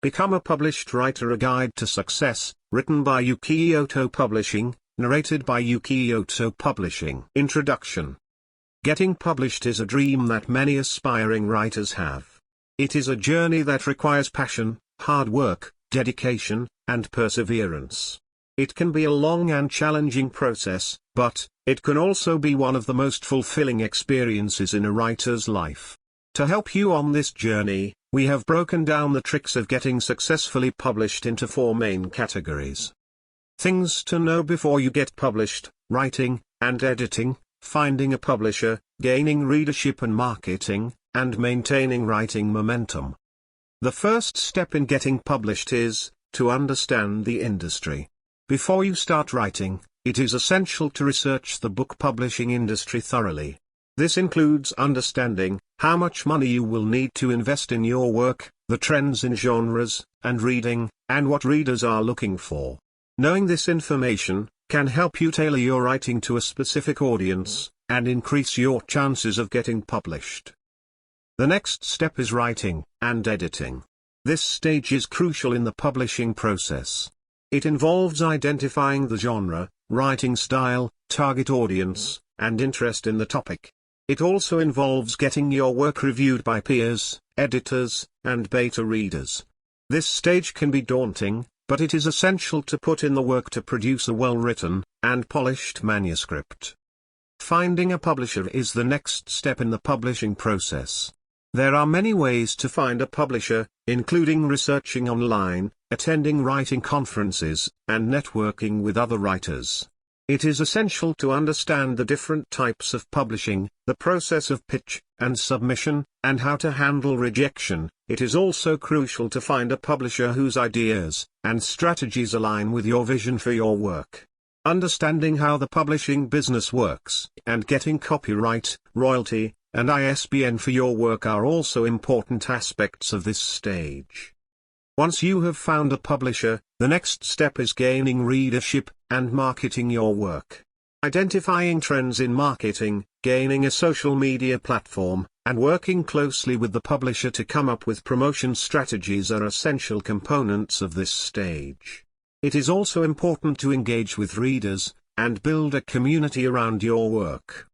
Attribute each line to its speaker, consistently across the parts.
Speaker 1: Become a Published Writer: A Guide to Success, written by Yuki Ito Publishing, narrated by Yuki Ito Publishing. Introduction. Getting published is a dream that many aspiring writers have. It is a journey that requires passion, hard work, dedication, and perseverance. It can be a long and challenging process, but it can also be one of the most fulfilling experiences in a writer's life. To help you on this journey, we have broken down the tricks of getting successfully published into 4 main categories. Things to know before you get published: writing and editing, finding a publisher, gaining readership and marketing, and maintaining writing momentum. The first step in getting published is to understand the industry. Before you start writing, it is essential to research the book publishing industry thoroughly. This includes understanding how much money you will need to invest in your work, the trends in genres and reading, and what readers are looking for. Knowing this information can help you tailor your writing to a specific audience, and increase your chances of getting published. The next step is writing and editing. This stage is crucial in the publishing process. It involves identifying the genre, writing style, target audience, and interest in the topic. It also involves getting your work reviewed by peers, editors, and beta readers. This stage can be daunting, but it is essential to put in the work to produce a well-written and polished manuscript. Finding a publisher is the next step in the publishing process. There are many ways to find a publisher, including researching online, attending writing conferences, and networking with other writers. It is essential to understand the different types of publishing, the process of pitch and submission, and how to handle rejection. It is also crucial to find a publisher whose ideas and strategies align with your vision for your work. Understanding how the publishing business works and getting copyright, royalty, and ISBN for your work are also important aspects of this stage. Once you have found a publisher, the next step is gaining readership and marketing your work. Identifying trends in marketing, gaining a social media platform, and working closely with the publisher to come up with promotion strategies are essential components of this stage. It is also important to engage with readers and build a community around your work.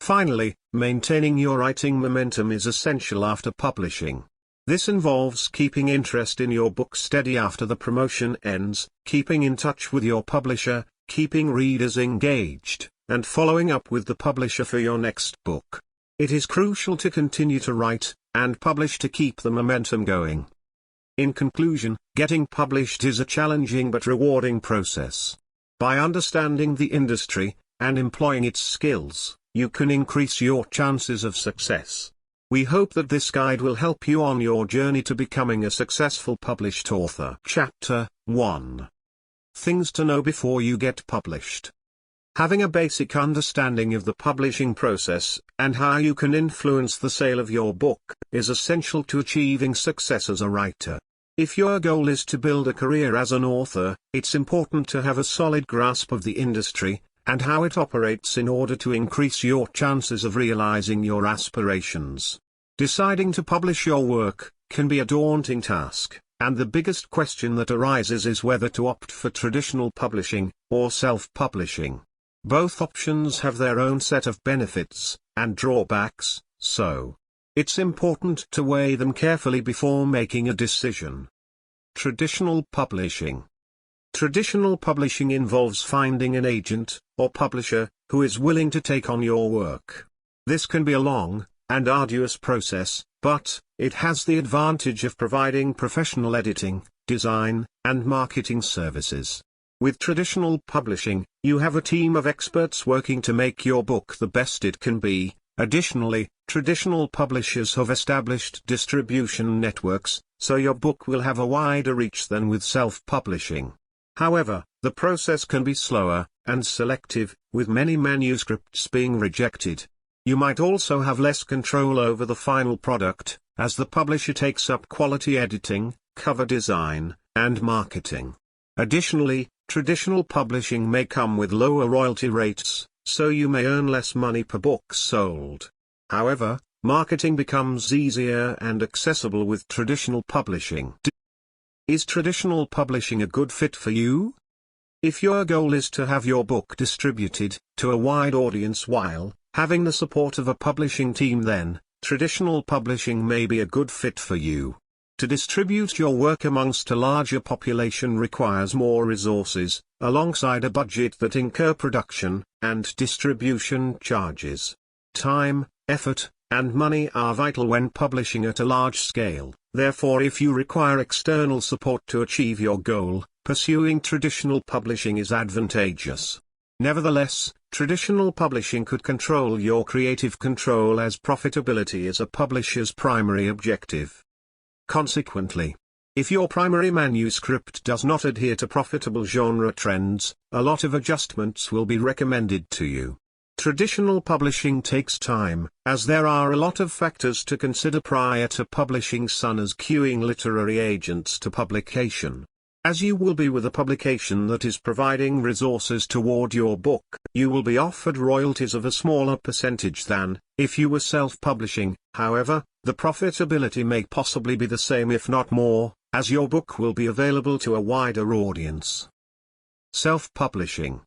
Speaker 1: Finally, maintaining your writing momentum is essential after publishing. This involves keeping interest in your book steady after the promotion ends, keeping in touch with your publisher, keeping readers engaged, and following up with the publisher for your next book. It is crucial to continue to write and publish to keep the momentum going. In conclusion, getting published is a challenging but rewarding process. By understanding the industry and employing its skills, you can increase your chances of success. We hope that this guide will help you on your journey to becoming a successful published author. Chapter 1. Things to know before you get published. Having a basic understanding of the publishing process and how you can influence the sale of your book is essential to achieving success as a writer. If your goal is to build a career as an author, it's important to have a solid grasp of the industry and how it operates in order to increase your chances of realizing your aspirations. Deciding to publish your work can be a daunting task, and the biggest question that arises is whether to opt for traditional publishing or self-publishing. Both options have their own set of benefits and drawbacks, so it's important to weigh them carefully before making a decision. Traditional publishing. Traditional publishing involves finding an agent or publisher who is willing to take on your work. This can be a long and arduous process, but it has the advantage of providing professional editing, design, and marketing services. With traditional publishing, you have a team of experts working to make your book the best it can be. Additionally, traditional publishers have established distribution networks, so your book will have a wider reach than with self-publishing. However, the process can be slower and selective, with many manuscripts being rejected. You might also have less control over the final product, as the publisher takes up quality editing, cover design, and marketing. Additionally, traditional publishing may come with lower royalty rates, so you may earn less money per book sold. However, marketing becomes easier and accessible with traditional publishing. Is traditional publishing a good fit for you? If your goal is to have your book distributed to a wide audience while having the support of a publishing team, then traditional publishing may be a good fit for you. To distribute your work amongst a larger population requires more resources, alongside a budget that incur production and distribution charges. Time, effort, and money are vital when publishing at a large scale. Therefore, if you require external support to achieve your goal, pursuing traditional publishing is advantageous. Nevertheless, traditional publishing could control your creative control, as profitability is a publisher's primary objective. Consequently, if your primary manuscript does not adhere to profitable genre trends, a lot of adjustments will be recommended to you. Traditional publishing takes time, as there are a lot of factors to consider prior to publishing, such as queuing literary agents to publication. As you will be with a publication that is providing resources toward your book, you will be offered royalties of a smaller percentage than if you were self-publishing. However, the profitability may possibly be the same, if not more, as your book will be available to a wider audience. Self-publishing.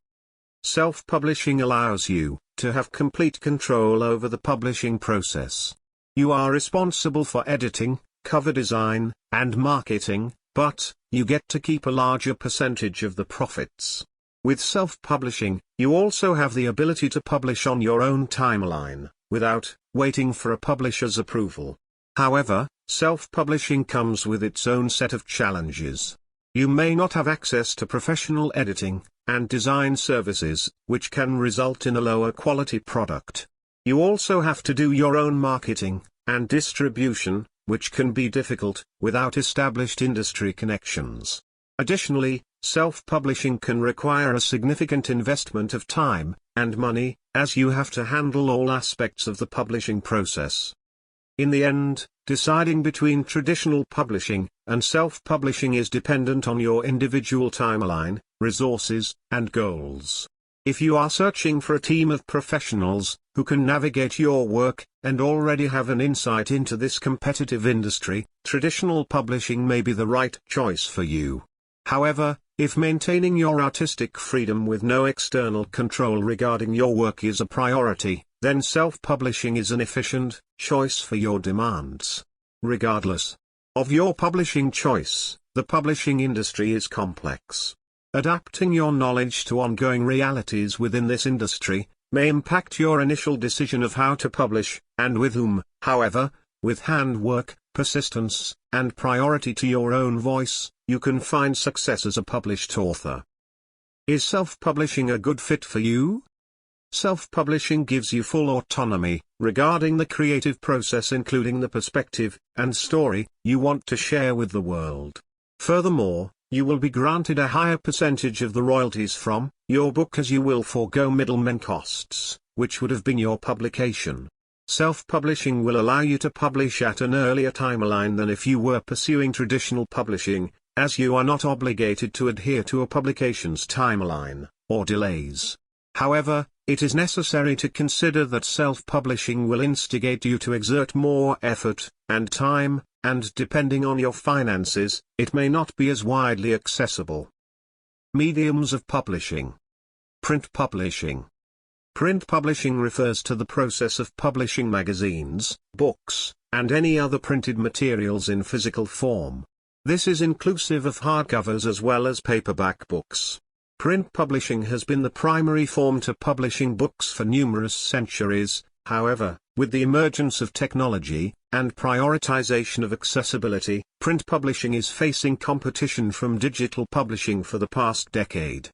Speaker 1: Self-publishing allows you to have complete control over the publishing process. You are responsible for editing, cover design, and marketing, but you get to keep a larger percentage of the profits. With self-publishing, you also have the ability to publish on your own timeline, without waiting for a publisher's approval. However, self-publishing comes with its own set of challenges. You may not have access to professional editing and design services, which can result in a lower quality product. You also have to do your own marketing and distribution, which can be difficult without established industry connections. Additionally, self-publishing can require a significant investment of time and money, as you have to handle all aspects of the publishing process. In the end, deciding between traditional publishing and self-publishing is dependent on your individual timeline, resources, and goals. If you are searching for a team of professionals who can navigate your work and already have an insight into this competitive industry, traditional publishing may be the right choice for you. However, if maintaining your artistic freedom with no external control regarding your work is a priority, then self-publishing is an efficient choice for your demands. Regardless of your publishing choice, the publishing industry is complex. Adapting your knowledge to ongoing realities within this industry may impact your initial decision of how to publish, and with whom. However, with handwork, persistence, and priority to your own voice, you can find success as a published author. Is self-publishing a good fit for you? Self-publishing gives you full autonomy regarding the creative process, including the perspective and story you want to share with the world. Furthermore, you will be granted a higher percentage of the royalties from your book, as you will forego middlemen costs, which would have been your publication. Self-publishing will allow you to publish at an earlier timeline than if you were pursuing traditional publishing, as you are not obligated to adhere to a publication's timeline or delays. However, it is necessary to consider that self-publishing will instigate you to exert more effort and time, and depending on your finances, it may not be as widely accessible. Mediums of publishing. Print publishing. Print publishing refers to the process of publishing magazines, books, and any other printed materials in physical form. This is inclusive of hardcovers as well as paperback books. Print publishing has been the primary form to publishing books for numerous centuries. However, with the emergence of technology and prioritization of accessibility, print publishing is facing competition from digital publishing for the past decade.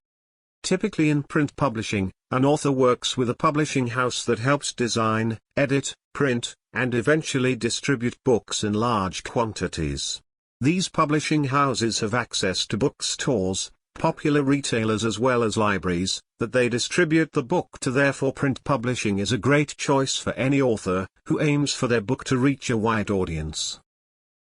Speaker 1: Typically in print publishing, an author works with a publishing house that helps design, edit, print, and eventually distribute books in large quantities. These publishing houses have access to bookstores, popular retailers as well as libraries that they distribute the book to. Therefore, print publishing is a great choice for any author who aims for their book to reach a wide audience.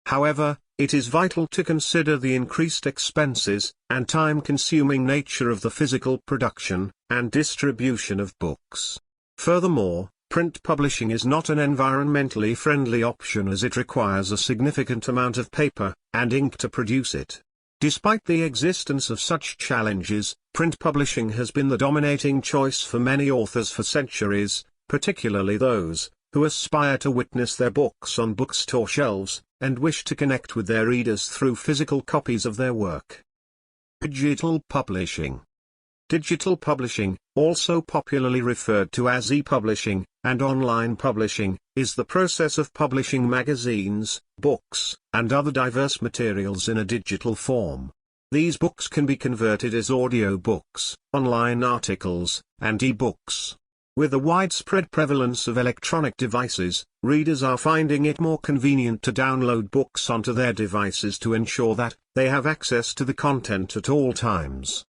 Speaker 1: However, it is vital to consider the increased expenses and time-consuming nature of the physical production and distribution of books. Furthermore, print publishing is not an environmentally friendly option, as it requires a significant amount of paper and ink to produce it. Despite the existence of such challenges, print publishing has been the dominating choice for many authors for centuries, particularly those who aspire to witness their books on bookstore shelves, and wish to connect with their readers through physical copies of their work. Digital publishing. Digital publishing, also popularly referred to as e-publishing, and online publishing, is the process of publishing magazines, books, and other diverse materials in a digital form. These books can be converted as audio books, online articles, and e-books. With the widespread prevalence of electronic devices, readers are finding it more convenient to download books onto their devices to ensure that they have access to the content at all times.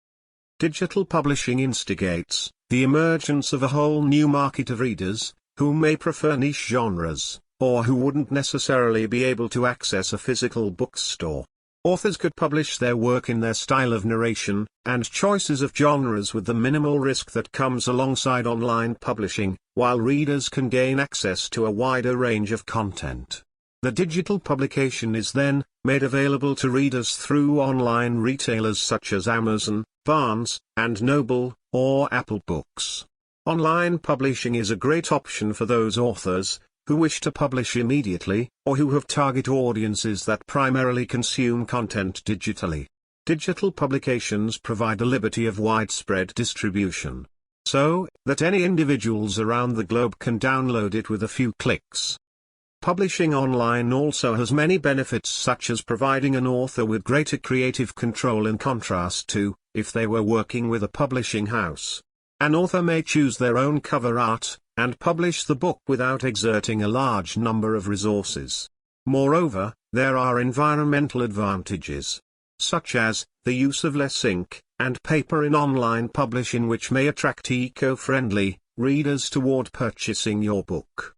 Speaker 1: Digital publishing instigates the emergence of a whole new market of readers, who may prefer niche genres, or who wouldn't necessarily be able to access a physical bookstore. Authors could publish their work in their style of narration, and choices of genres with the minimal risk that comes alongside online publishing, while readers can gain access to a wider range of content. The digital publication is then made available to readers through online retailers such as Amazon, Barnes and Noble, or Apple Books. Online publishing is a great option for those authors who wish to publish immediately, or who have target audiences that primarily consume content digitally. Digital publications provide the liberty of widespread distribution, so that any individuals around the globe can download it with a few clicks. Publishing online also has many benefits, such as providing an author with greater creative control in contrast to, if they were working with a publishing house. An author may choose their own cover art, and publish the book without exerting a large number of resources. Moreover, there are environmental advantages, such as the use of less ink and paper in online publishing, which may attract eco-friendly readers toward purchasing your book.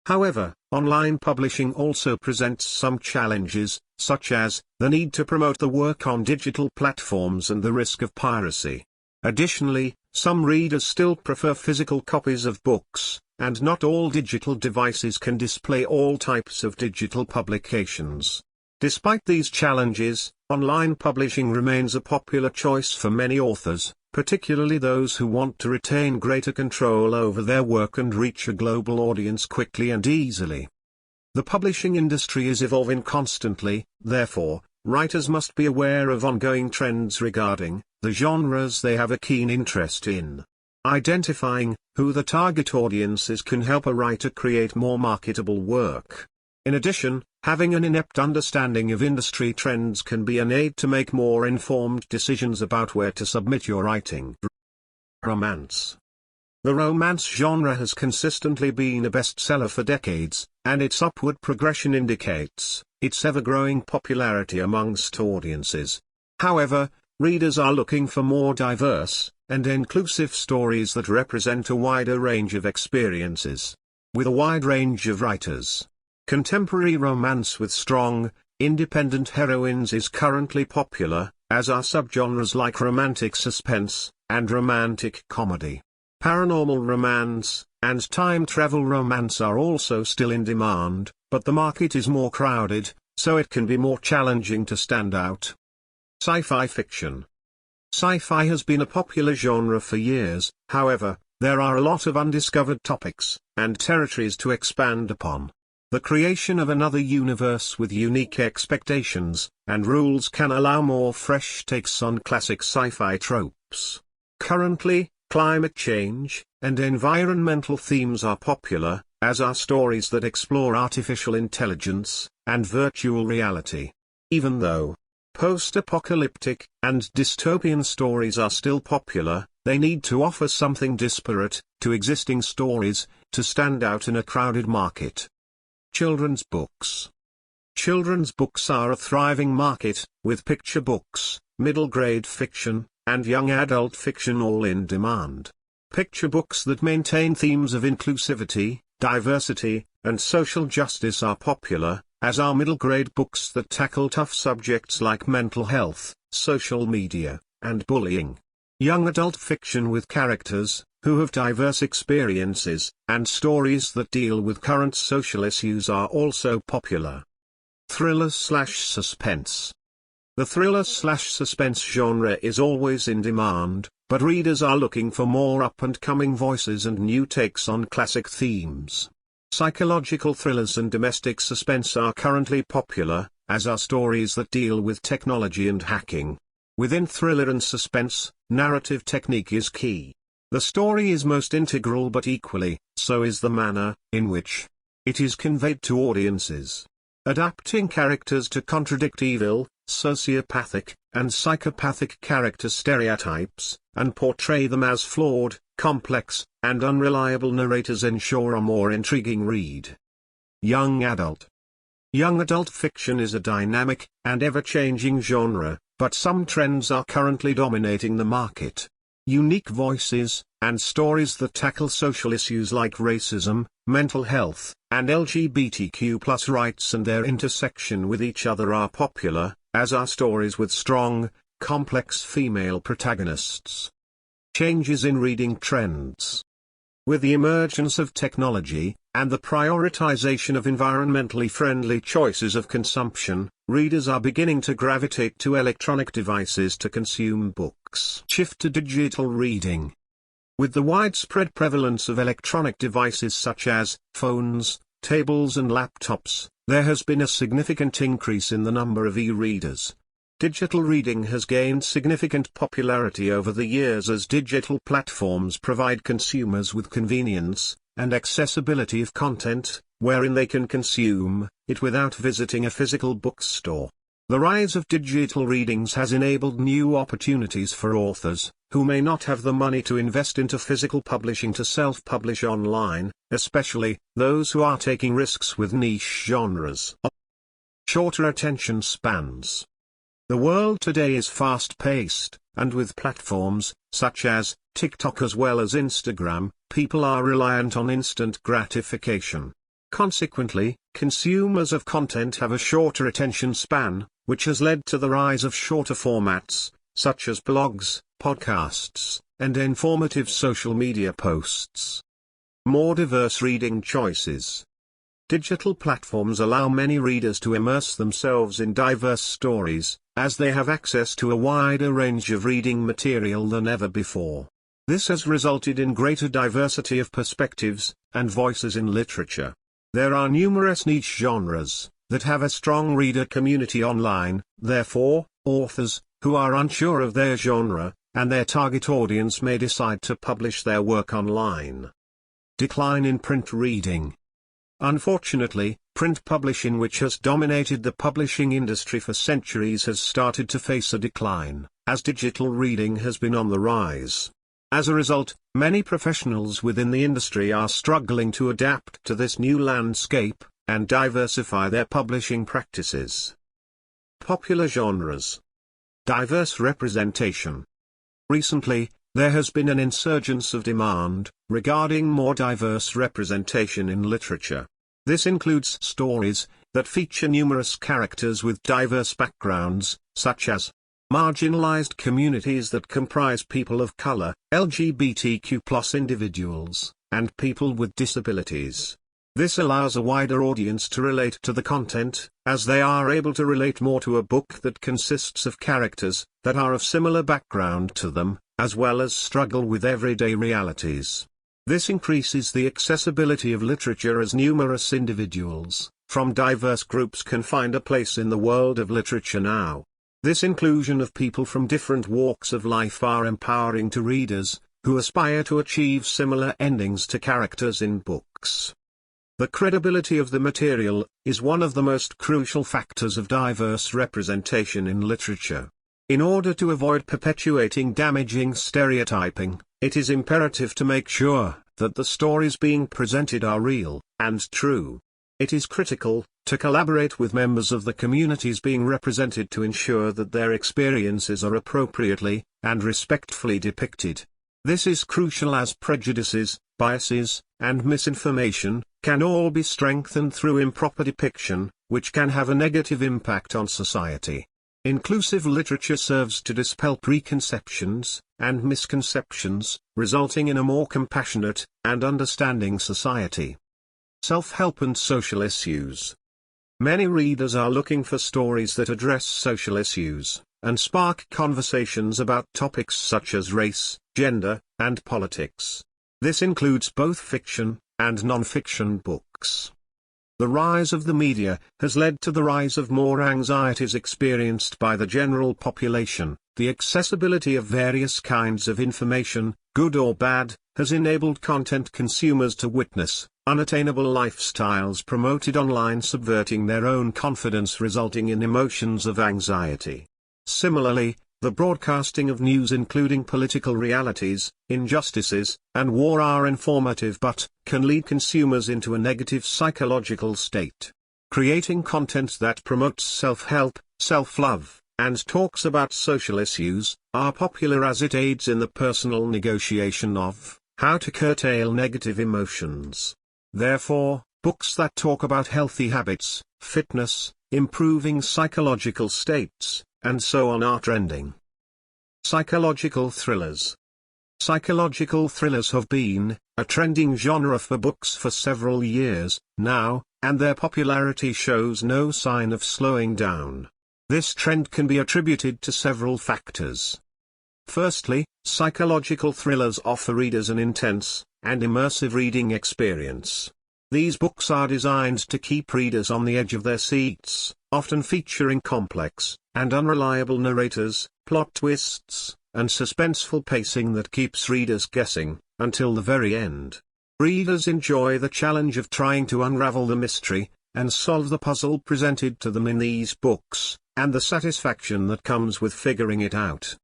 Speaker 1: However, online publishing also presents some challenges, such as the need to promote the work on digital platforms and the risk of piracy. Additionally, some readers still prefer physical copies of books, and not all digital devices can display all types of digital publications. Despite these challenges, online publishing remains a popular choice for many authors, particularly those who want to retain greater control over their work and reach a global audience quickly and easily. The publishing industry is evolving constantly, therefore, writers must be aware of ongoing trends regarding the genres they have a keen interest in. Identifying who the target audience is can help a writer create more marketable work. In addition, having an inept understanding of industry trends can be an aid to make more informed decisions about where to submit your writing. Romance. The romance genre has consistently been a bestseller for decades, and its upward progression indicates its ever-growing popularity amongst audiences. However, readers are looking for more diverse and inclusive stories that represent a wider range of experiences. With a wide range of writers, contemporary romance with strong, independent heroines is currently popular, as are subgenres like romantic suspense and romantic comedy. Paranormal romance and time travel romance are also still in demand, but the market is more crowded, so it can be more challenging to stand out. Sci-fi fiction. Sci-fi has been a popular genre for years, however, there are a lot of undiscovered topics and territories to expand upon. The creation of another universe with unique expectations and rules can allow more fresh takes on classic sci-fi tropes. Currently, climate change and environmental themes are popular, as are stories that explore artificial intelligence and virtual reality. Even though post-apocalyptic and dystopian stories are still popular, they need to offer something disparate to existing stories to stand out in a crowded market. Children's books. Children's books are a thriving market, with picture books, middle-grade fiction, and young adult fiction all in demand. Picture books that maintain themes of inclusivity, diversity, and social justice are popular, as are middle-grade books that tackle tough subjects like mental health, social media, and bullying. Young adult fiction with characters who have diverse experiences and stories that deal with current social issues are also popular. Thriller/suspense. The thriller/suspense genre is always in demand, but readers are looking for more up-and-coming voices and new takes on classic themes. Psychological thrillers and domestic suspense are currently popular, as are stories that deal with technology and hacking. Within thriller and suspense, narrative technique is key. The story is most integral, but equally, so is the manner in which it is conveyed to audiences. Adapting characters to contradict evil, sociopathic, and psychopathic character stereotypes, and portray them as flawed, complex, and unreliable narrators ensure a more intriguing read. Young adult. Young adult fiction is a dynamic and ever-changing genre, but some trends are currently dominating the market. Unique voices, and stories that tackle social issues like racism, mental health, and LGBTQ+ rights and their intersection with each other are popular, as are stories with strong, complex female protagonists. Changes in reading trends. With the emergence of technology, and the prioritization of environmentally friendly choices of consumption, readers are beginning to gravitate to electronic devices to consume books. Shift to digital reading. With the widespread prevalence of electronic devices such as phones, tablets and laptops, there has been a significant increase in the number of e-readers. Digital reading has gained significant popularity over the years as digital platforms provide consumers with convenience and accessibility of content, wherein they can consume it without visiting a physical bookstore. The rise of digital readings has enabled new opportunities for authors, who may not have the money to invest into physical publishing, to self-publish online, especially those who are taking risks with niche genres. Shorter attention spans. The world today is fast-paced, and with platforms such as TikTok as well as Instagram, people are reliant on instant gratification. Consequently, consumers of content have a shorter attention span, which has led to the rise of shorter formats, such as blogs, podcasts, and informative social media posts. More diverse reading choices. Digital platforms allow many readers to immerse themselves in diverse stories, as they have access to a wider range of reading material than ever before. This has resulted in greater diversity of perspectives and voices in literature. There are numerous niche genres that have a strong reader community online. Therefore, authors who are unsure of their genre and their target audience may decide to publish their work online. Decline in print reading. Unfortunately, print publishing, which has dominated the publishing industry for centuries, has started to face a decline, as digital reading has been on the rise. As a result, many professionals within the industry are struggling to adapt to this new landscape and diversify their publishing practices. Popular genres. Diverse representation. Recently, there has been an insurgence of demand regarding more diverse representation in literature. This includes stories that feature numerous characters with diverse backgrounds, such as marginalized communities that comprise people of color, LGBTQ+ individuals, and people with disabilities. This allows a wider audience to relate to the content, as they are able to relate more to a book that consists of characters that are of similar background to them, as well as struggle with everyday realities. This increases the accessibility of literature, as numerous individuals from diverse groups can find a place in the world of literature now. This inclusion of people from different walks of life are empowering to readers who aspire to achieve similar endings to characters in books. The credibility of the material is one of the most crucial factors of diverse representation in literature. In order to avoid perpetuating damaging stereotyping, it is imperative to make sure that the stories being presented are real and true. It is critical to collaborate with members of the communities being represented to ensure that their experiences are appropriately and respectfully depicted. This is crucial, as prejudices, biases, and misinformation can all be strengthened through improper depiction, which can have a negative impact on society. Inclusive literature serves to dispel preconceptions and misconceptions, resulting in a more compassionate and understanding society. Self-help and social issues. Many readers are looking for stories that address social issues, and spark conversations about topics such as race, gender, and politics. This includes both fiction and non-fiction books. The rise of the media has led to the rise of more anxieties experienced by the general population. The accessibility of various kinds of information, good or bad, has enabled content consumers to witness unattainable lifestyles promoted online, subverting their own confidence, resulting in emotions of anxiety. Similarly, the broadcasting of news including political realities, injustices, and war are informative but can lead consumers into a negative psychological state. Creating content that promotes self-help, self-love, and talks about social issues are popular as it aids in the personal negotiation of how to curtail negative emotions. Therefore, books that talk about healthy habits, fitness, improving psychological states, and so on are trending. Psychological thrillers. Psychological thrillers have been a trending genre for books for several years now, and their popularity shows no sign of slowing down. This trend can be attributed to several factors. Firstly, psychological thrillers offer readers an intense and immersive reading experience. These books are designed to keep readers on the edge of their seats, often featuring complex and unreliable narrators, plot twists, and suspenseful pacing that keeps readers guessing until the very end. Readers enjoy the challenge of trying to unravel the mystery and solve the puzzle presented to them in these books, and the satisfaction that comes with figuring it out.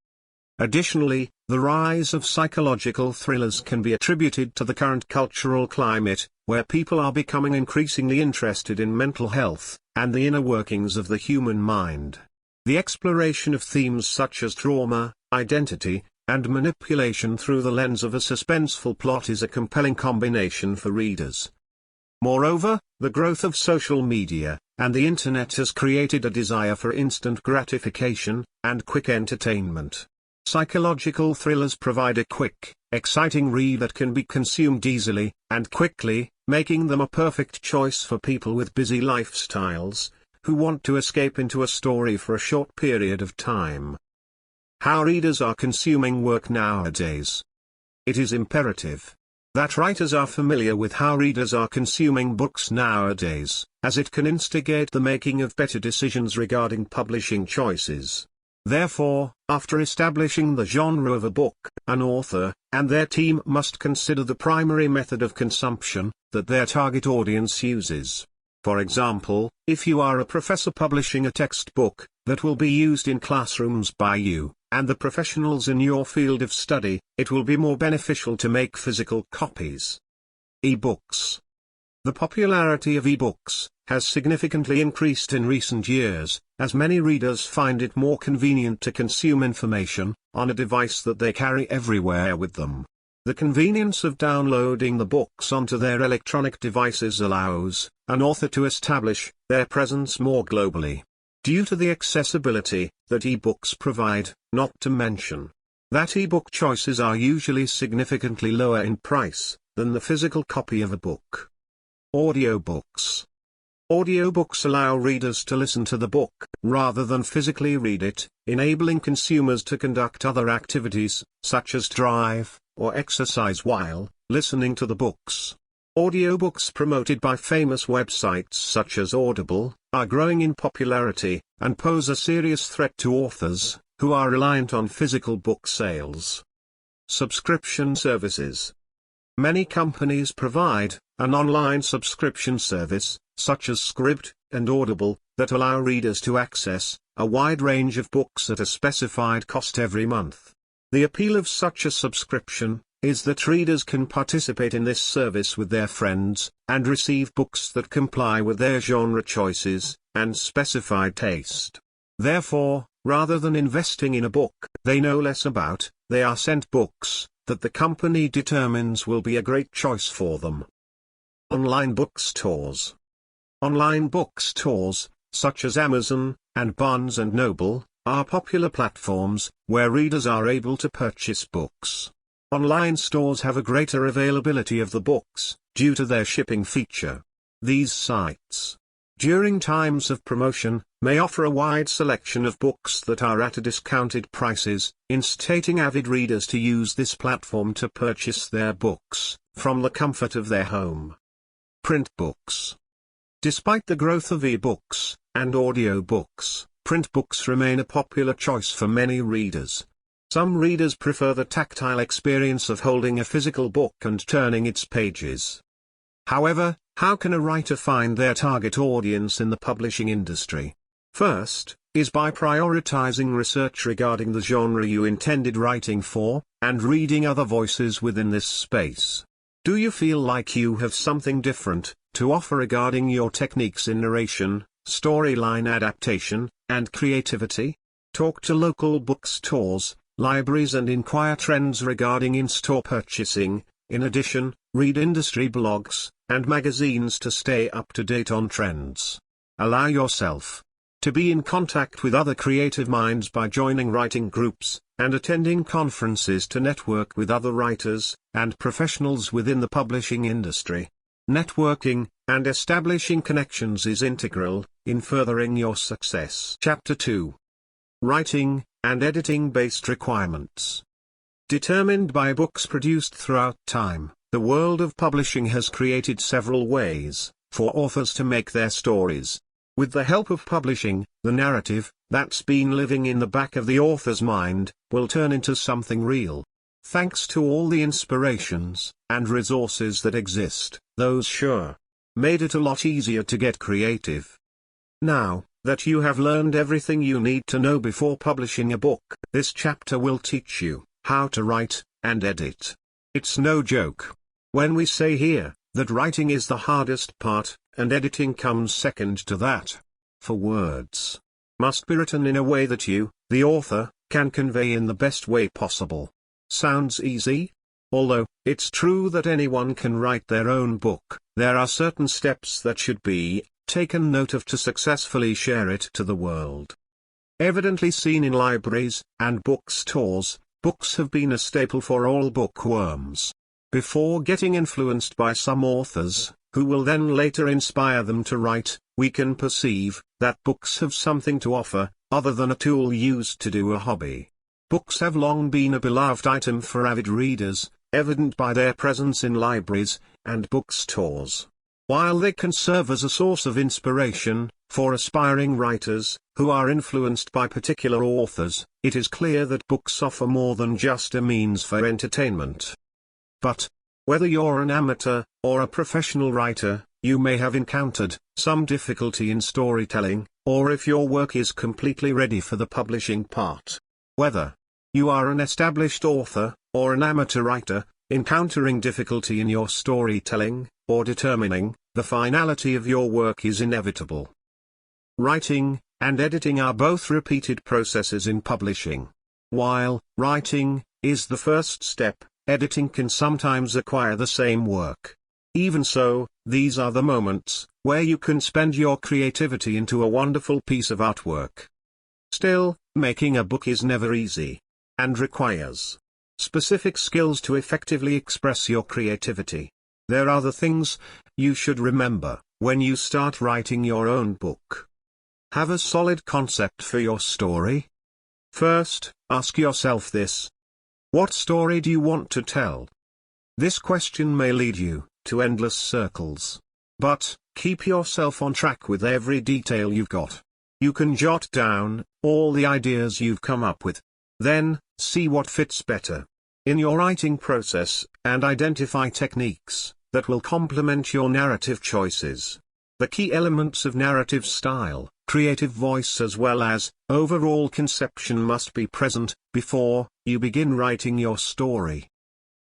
Speaker 1: Additionally, the rise of psychological thrillers can be attributed to the current cultural climate, where people are becoming increasingly interested in mental health and the inner workings of the human mind. The exploration of themes such as trauma, identity, and manipulation through the lens of a suspenseful plot is a compelling combination for readers. Moreover, the growth of social media and the internet has created a desire for instant gratification and quick entertainment. Psychological thrillers provide a quick, exciting read that can be consumed easily and quickly, making them a perfect choice for people with busy lifestyles who want to escape into a story for a short period of time. How readers are consuming work nowadays. It is imperative that writers are familiar with how readers are consuming books nowadays, as it can instigate the making of better decisions regarding publishing choices. Therefore, after establishing the genre of a book, an author and their team must consider the primary method of consumption that their target audience uses. For example, if you are a professor publishing a textbook that will be used in classrooms by you and the professionals in your field of study, it will be more beneficial to make physical copies. E-books. The popularity of e-books has significantly increased in recent years, as many readers find it more convenient to consume information on a device that they carry everywhere with them. The convenience of downloading the books onto their electronic devices allows an author to establish their presence more globally. Due to the accessibility that e-books provide, not to mention that e-book choices are usually significantly lower in price than the physical copy of a book. Audiobooks. Audiobooks allow readers to listen to the book rather than physically read it, enabling consumers to conduct other activities, such as drive or exercise while listening to the books. Audiobooks promoted by famous websites such as Audible are growing in popularity and pose a serious threat to authors who are reliant on physical book sales. Subscription services. Many companies provide an online subscription service, such as Scribd and Audible, that allow readers to access a wide range of books at a specified cost every month. The appeal of such a subscription is that readers can participate in this service with their friends and receive books that comply with their genre choices and specified taste. Therefore, rather than investing in a book they know less about, they are sent books that the company determines will be a great choice for them. Online bookstores. Online bookstores, such as Amazon and Barnes & Noble, are popular platforms where readers are able to purchase books. Online stores have a greater availability of the books due to their shipping feature. These sites during times of promotion, may offer a wide selection of books that are at discounted prices, inciting avid readers to use this platform to purchase their books, from the comfort of their home. Print books. Despite the growth of e-books and audiobooks, print books remain a popular choice for many readers. Some readers prefer the tactile experience of holding a physical book and turning its pages. However, how can a writer find their target audience in the publishing industry? First, is by prioritizing research regarding the genre you intended writing for, and reading other voices within this space. Do you feel like you have something different to offer regarding your techniques in narration, storyline adaptation, and creativity? Talk to local bookstores, libraries, and inquire trends regarding in-store purchasing. In addition, read industry blogs and magazines to stay up to date on trends. Allow yourself to be in contact with other creative minds by joining writing groups and attending conferences to network with other writers and professionals within the publishing industry. Networking and establishing connections is integral in furthering your success. Chapter 2. Writing and editing-based requirements. Determined by books produced throughout time, the world of publishing has created several ways for authors to make their stories. With the help of publishing, the narrative that's been living in the back of the author's mind will turn into something real. Thanks to all the inspirations and resources that exist, those sure made it a lot easier to get creative. Now that you have learned everything you need to know before publishing a book, this chapter will teach you how to write and edit. It's no joke when we say here that writing is the hardest part, and editing comes second to that. For words must be written in a way that you, the author, can convey in the best way possible. Sounds easy? Although it's true that anyone can write their own book, there are certain steps that should be taken note of to successfully share it to the world. Evidently seen in libraries and bookstores, books have been a staple for all bookworms. Before getting influenced by some authors, who will then later inspire them to write, we can perceive that books have something to offer, other than a tool used to do a hobby. Books have long been a beloved item for avid readers, evident by their presence in libraries and bookstores. While they can serve as a source of inspiration for aspiring writers who are influenced by particular authors, it is clear that books offer more than just a means for entertainment. But whether you're an amateur or a professional writer, you may have encountered some difficulty in storytelling, or if your work is completely ready for the publishing part. Whether you are an established author or an amateur writer, encountering difficulty in your storytelling or determining the finality of your work is inevitable. Writing and editing are both repeated processes in publishing. While writing is the first step, editing can sometimes acquire the same work. Even so, these are the moments where you can spend your creativity into a wonderful piece of artwork. Still, making a book is never easy, and requires specific skills to effectively express your creativity. There are the things you should remember when you start writing your own book. Have a solid concept for your story. First, ask yourself this: what story do you want to tell? This question may lead you to endless circles. But keep yourself on track with every detail you've got. You can jot down all the ideas you've come up with. Then, see what fits better in your writing process, and identify techniques that will complement your narrative choices. The key elements of narrative style, creative voice as well as overall conception must be present before you begin writing your story.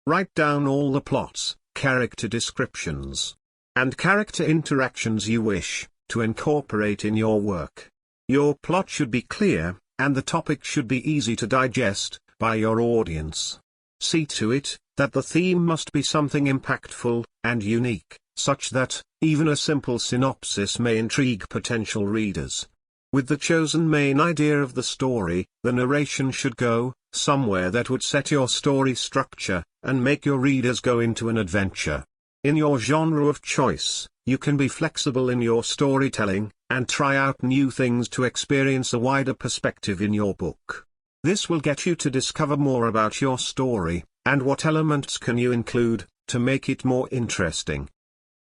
Speaker 1: Write down all the plots, character descriptions, and character interactions you wish to incorporate in your work. Your plot should be clear, and the topic should be easy to digest by your audience. See to it that the theme must be something impactful and unique, such that even a simple synopsis may intrigue potential readers. With the chosen main idea of the story, the narration should go somewhere that would set your story structure and make your readers go into an adventure. In your genre of choice, you can be flexible in your storytelling, and try out new things to experience a wider perspective in your book. This will get you to discover more about your story, and what elements can you include, to make it more interesting.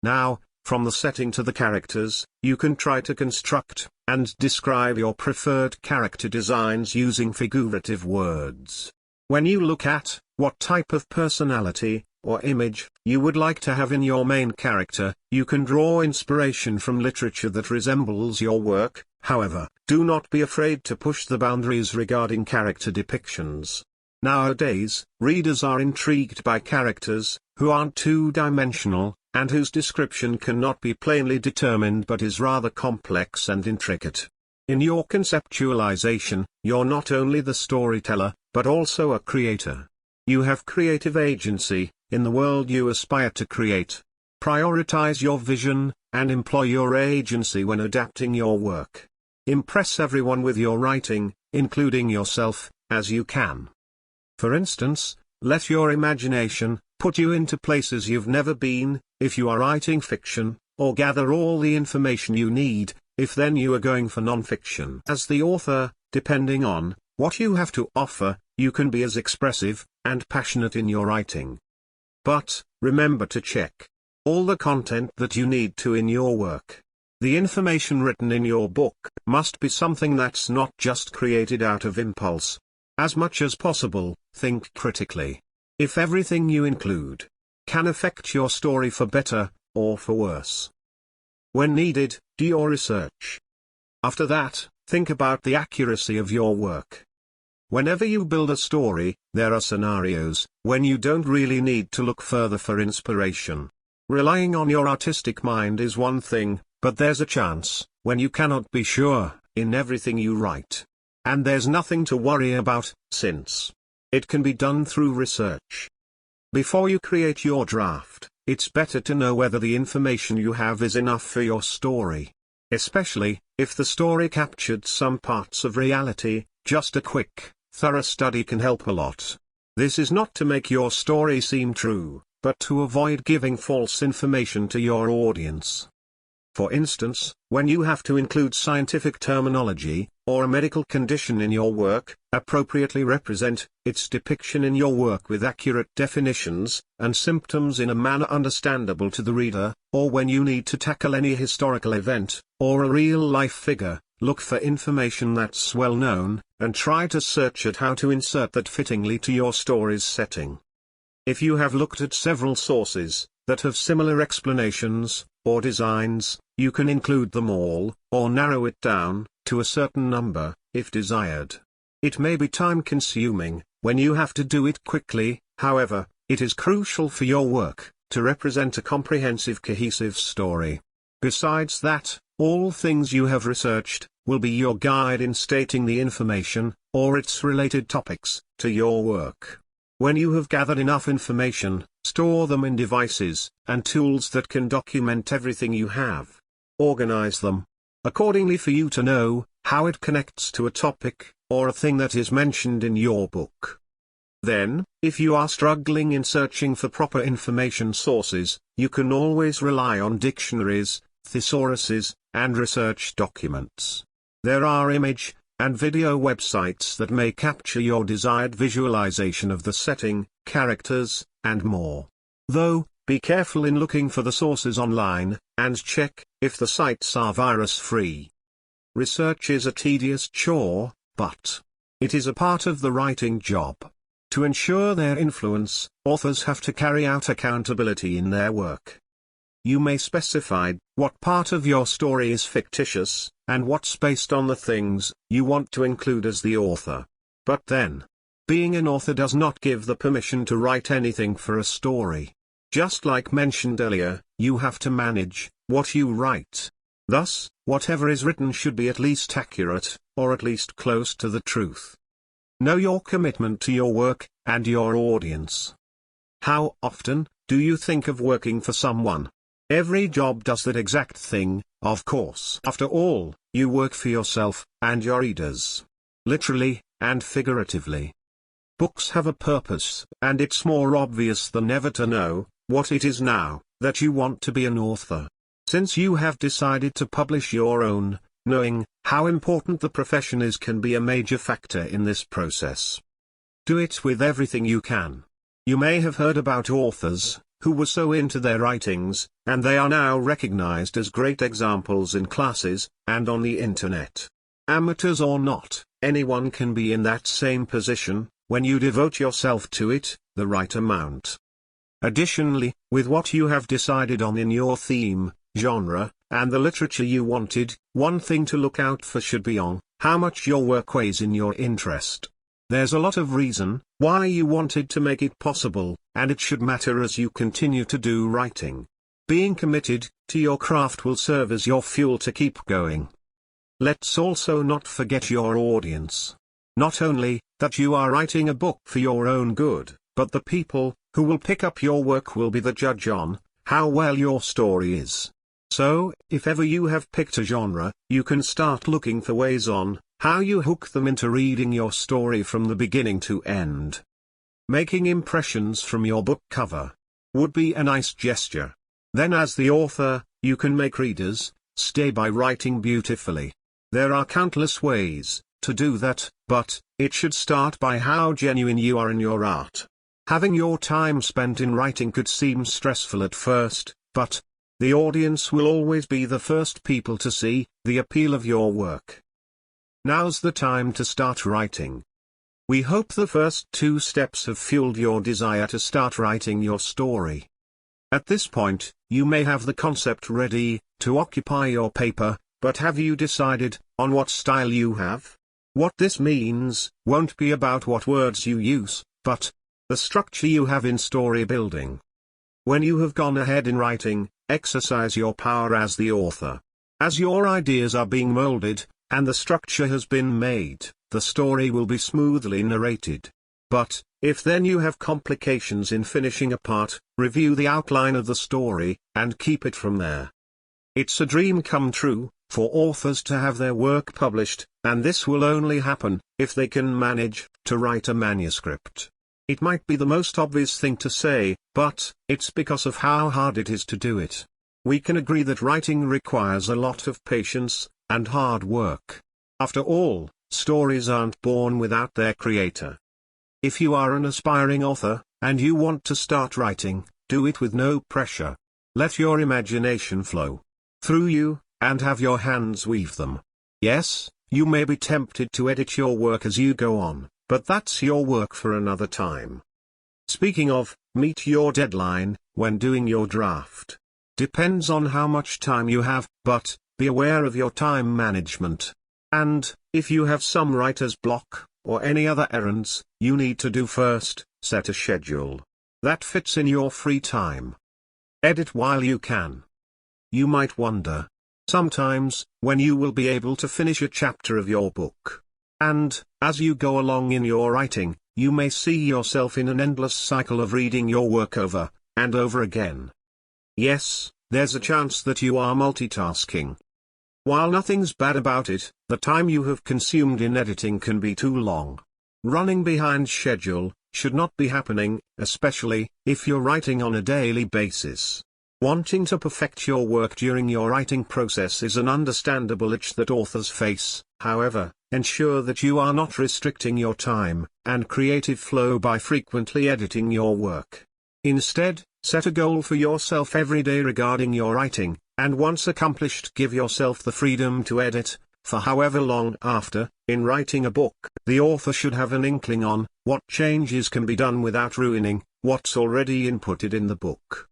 Speaker 1: Now, from the setting to the characters, you can try to construct, and describe your preferred character designs using figurative words. When you look at, what type of personality, or image, you would like to have in your main character, you can draw inspiration from literature that resembles your work. However, do not be afraid to push the boundaries regarding character depictions. Nowadays, readers are intrigued by characters, who aren't two-dimensional, and whose description cannot be plainly determined but is rather complex and intricate. In your conceptualization, you're not only the storyteller, but also a creator. You have creative agency in the world you aspire to create. Prioritize your vision, and employ your agency when adapting your work. Impress everyone with your writing, including yourself, as you can. For instance, let your imagination put you into places you've never been, if you are writing fiction, or gather all the information you need, if then you are going for non-fiction. As the author, depending on what you have to offer, you can be as expressive and passionate in your writing. But, remember to check all the content that you need to in your work. The information written in your book must be something that's not just created out of impulse. As much as possible, think critically. If everything you include can affect your story for better, or for worse. When needed, do your research. After that, think about the accuracy of your work. Whenever you build a story, there are scenarios when you don't really need to look further for inspiration. Relying on your artistic mind is one thing, but there's a chance when you cannot be sure in everything you write. And there's nothing to worry about, since it can be done through research. Before you create your draft, it's better to know whether the information you have is enough for your story. Especially, if the story captured some parts of reality, just a quick, thorough study can help a lot. This is not to make your story seem true, but to avoid giving false information to your audience. For instance, when you have to include scientific terminology, or a medical condition in your work, appropriately represent its depiction in your work with accurate definitions and symptoms in a manner understandable to the reader, or when you need to tackle any historical event, or a real-life figure, look for information that's well known, and try to search at how to insert that fittingly to your story's setting. If you have looked at several sources that have similar explanations, or designs, you can include them all, or narrow it down to a certain number, if desired. It may be time-consuming when you have to do it quickly, however, it is crucial for your work to represent a comprehensive, cohesive story. Besides that, all things you have researched will be your guide in stating the information, or its related topics, to your work. When you have gathered enough information, store them in devices and tools that can document everything you have. Organize them accordingly for you to know how it connects to a topic, or a thing that is mentioned in your book. Then, if you are struggling in searching for proper information sources, you can always rely on dictionaries, thesauruses, and research documents. There are image and video websites that may capture your desired visualization of the setting, characters, and more. Though, be careful in looking for the sources online, and check if the sites are virus-free. Research is a tedious chore, but it is a part of the writing job. To ensure their influence, authors have to carry out accountability in their work. You may specify what part of your story is fictitious, and what's based on the things you want to include as the author. But then, being an author does not give the permission to write anything for a story. Just like mentioned earlier, you have to manage what you write. Thus, whatever is written should be at least accurate, or at least close to the truth. Know your commitment to your work and your audience. How often do you think of working for someone? Every job does that exact thing, of course. After all, you work for yourself and your readers. Literally and figuratively. Books have a purpose, and it's more obvious than ever to know what it is now that you want to be an author. Since you have decided to publish your own, knowing how important the profession is can be a major factor in this process. Do it with everything you can. You may have heard about authors who were so into their writings, and they are now recognized as great examples in classes and on the internet. Amateurs or not, anyone can be in that same position, when you devote yourself to it, the right amount. Additionally, with what you have decided on in your theme, genre, and the literature you wanted, one thing to look out for should be on how much your work weighs in your interest. There's a lot of reason why you wanted to make it possible, and it should matter as you continue to do writing. Being committed to your craft will serve as your fuel to keep going. Let's also not forget your audience. Not only that you are writing a book for your own good, but the people who will pick up your work will be the judge on how well your story is. So, if ever you have picked a genre, you can start looking for ways on how you hook them into reading your story from the beginning to end. Making impressions from your book cover would be a nice gesture. Then as the author, you can make readers stay by writing beautifully. There are countless ways to do that, but it should start by how genuine you are in your art. Having your time spent in writing could seem stressful at first, but the audience will always be the first people to see the appeal of your work. Now's the time to start writing. We hope the first 2 steps have fueled your desire to start writing your story. At this point, you may have the concept ready to occupy your paper, but have you decided on what style you have? What this means won't be about what words you use, but the structure you have in story building. When you have gone ahead in writing, exercise your power as the author. As your ideas are being molded, and the structure has been made, the story will be smoothly narrated. But, if then you have complications in finishing a part, review the outline of the story, and keep it from there. It's a dream come true for authors to have their work published, and this will only happen if they can manage to write a manuscript. It might be the most obvious thing to say, but it's because of how hard it is to do it. We can agree that writing requires a lot of patience and hard work. After all, stories aren't born without their creator. If you are an aspiring author, and you want to start writing, do it with no pressure. Let your imagination flow through you, and have your hands weave them. Yes, you may be tempted to edit your work as you go on, but that's your work for another time. Speaking of, meet your deadline when doing your draft. Depends on how much time you have, but be aware of your time management. And, if you have some writer's block, or any other errands you need to do first, set a schedule that fits in your free time. Edit while you can. You might wonder sometimes when you will be able to finish a chapter of your book. And, as you go along in your writing, you may see yourself in an endless cycle of reading your work over and over again. Yes, there's a chance that you are multitasking. While nothing's bad about it, the time you have consumed in editing can be too long. Running behind schedule should not be happening, especially if you're writing on a daily basis. Wanting to perfect your work during your writing process is an understandable itch that authors face. However, ensure that you are not restricting your time and creative flow by frequently editing your work. Instead, set a goal for yourself every day regarding your writing, and once accomplished, give yourself the freedom to edit for however long after. In writing a book, the author should have an inkling on what changes can be done without ruining what's already inputted in the book.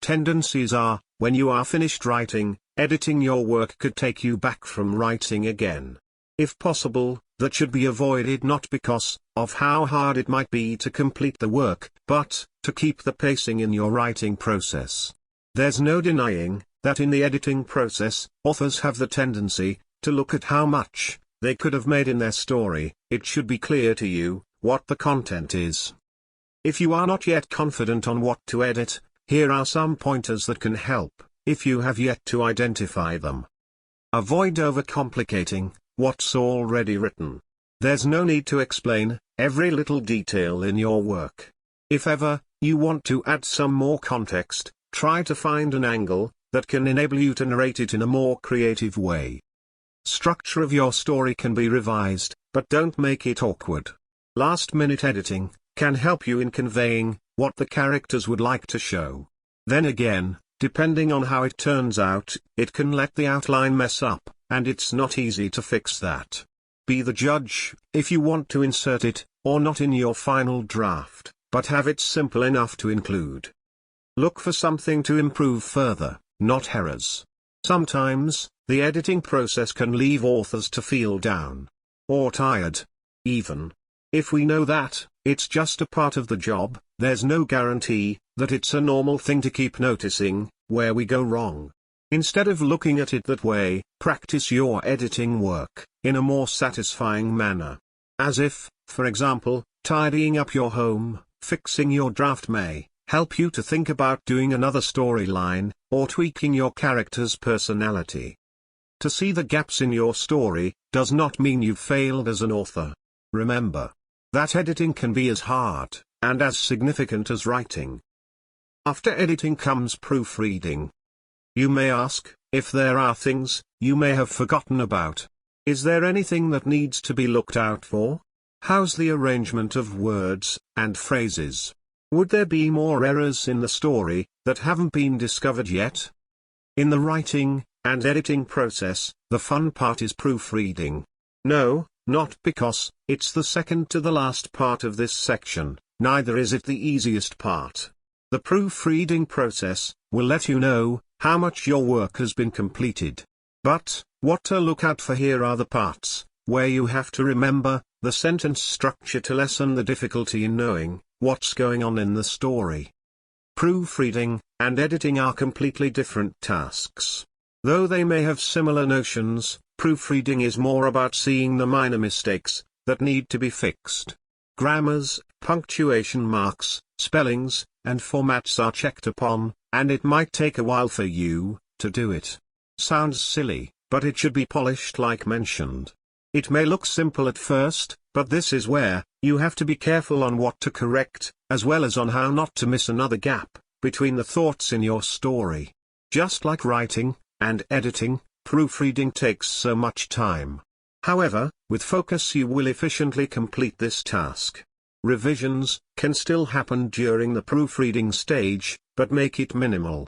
Speaker 1: Tendencies are, when you are finished writing, editing your work could take you back from writing again. If possible, that should be avoided, not because of how hard it might be to complete the work, but to keep the pacing in your writing process. There's no denying that in the editing process, authors have the tendency to look at how much they could have made in their story. It should be clear to you what the content is. If you are not yet confident on what to edit, here are some pointers that can help, if you have yet to identify them. Avoid overcomplicating what's already written. There's no need to explain every little detail in your work. If ever you want to add some more context, try to find an angle that can enable you to narrate it in a more creative way. Structure of your story can be revised, but don't make it awkward. Last-minute editing can help you in conveying what the characters would like to show. Then again, depending on how it turns out, it can let the outline mess up, and it's not easy to fix that. Be the judge if you want to insert it or not in your final draft, but have it simple enough to include. Look for something to improve further, not errors. Sometimes, the editing process can leave authors to feel down or tired. Even if we know that it's just a part of the job, there's no guarantee that it's a normal thing to keep noticing where we go wrong. Instead of looking at it that way, practice your editing work in a more satisfying manner. As if, for example, tidying up your home, fixing your draft may help you to think about doing another storyline, or tweaking your character's personality. To see the gaps in your story does not mean you've failed as an author. Remember that editing can be as hard and as significant as writing. After editing comes proofreading. You may ask if there are things you may have forgotten about. Is there anything that needs to be looked out for? How's the arrangement of words and phrases? Would there be more errors in the story that haven't been discovered yet? In the writing and editing process, the fun part is proofreading. No, not because it's the second to the last part of this section, neither is it the easiest part. The proofreading process will let you know how much your work has been completed. But what to look out for here are the parts where you have to remember the sentence structure to lessen the difficulty in knowing what's going on in the story. Proofreading and editing are completely different tasks. Though they may have similar notions, proofreading is more about seeing the minor mistakes that need to be fixed. Grammars, punctuation marks, spellings, and formats are checked upon, and it might take a while for you to do it. Sounds silly, but it should be polished like mentioned. It may look simple at first, but this is where you have to be careful on what to correct, as well as on how not to miss another gap between the thoughts in your story. Just like writing and editing, proofreading takes so much time. However, with focus you will efficiently complete this task. Revisions can still happen during the proofreading stage, but make it minimal.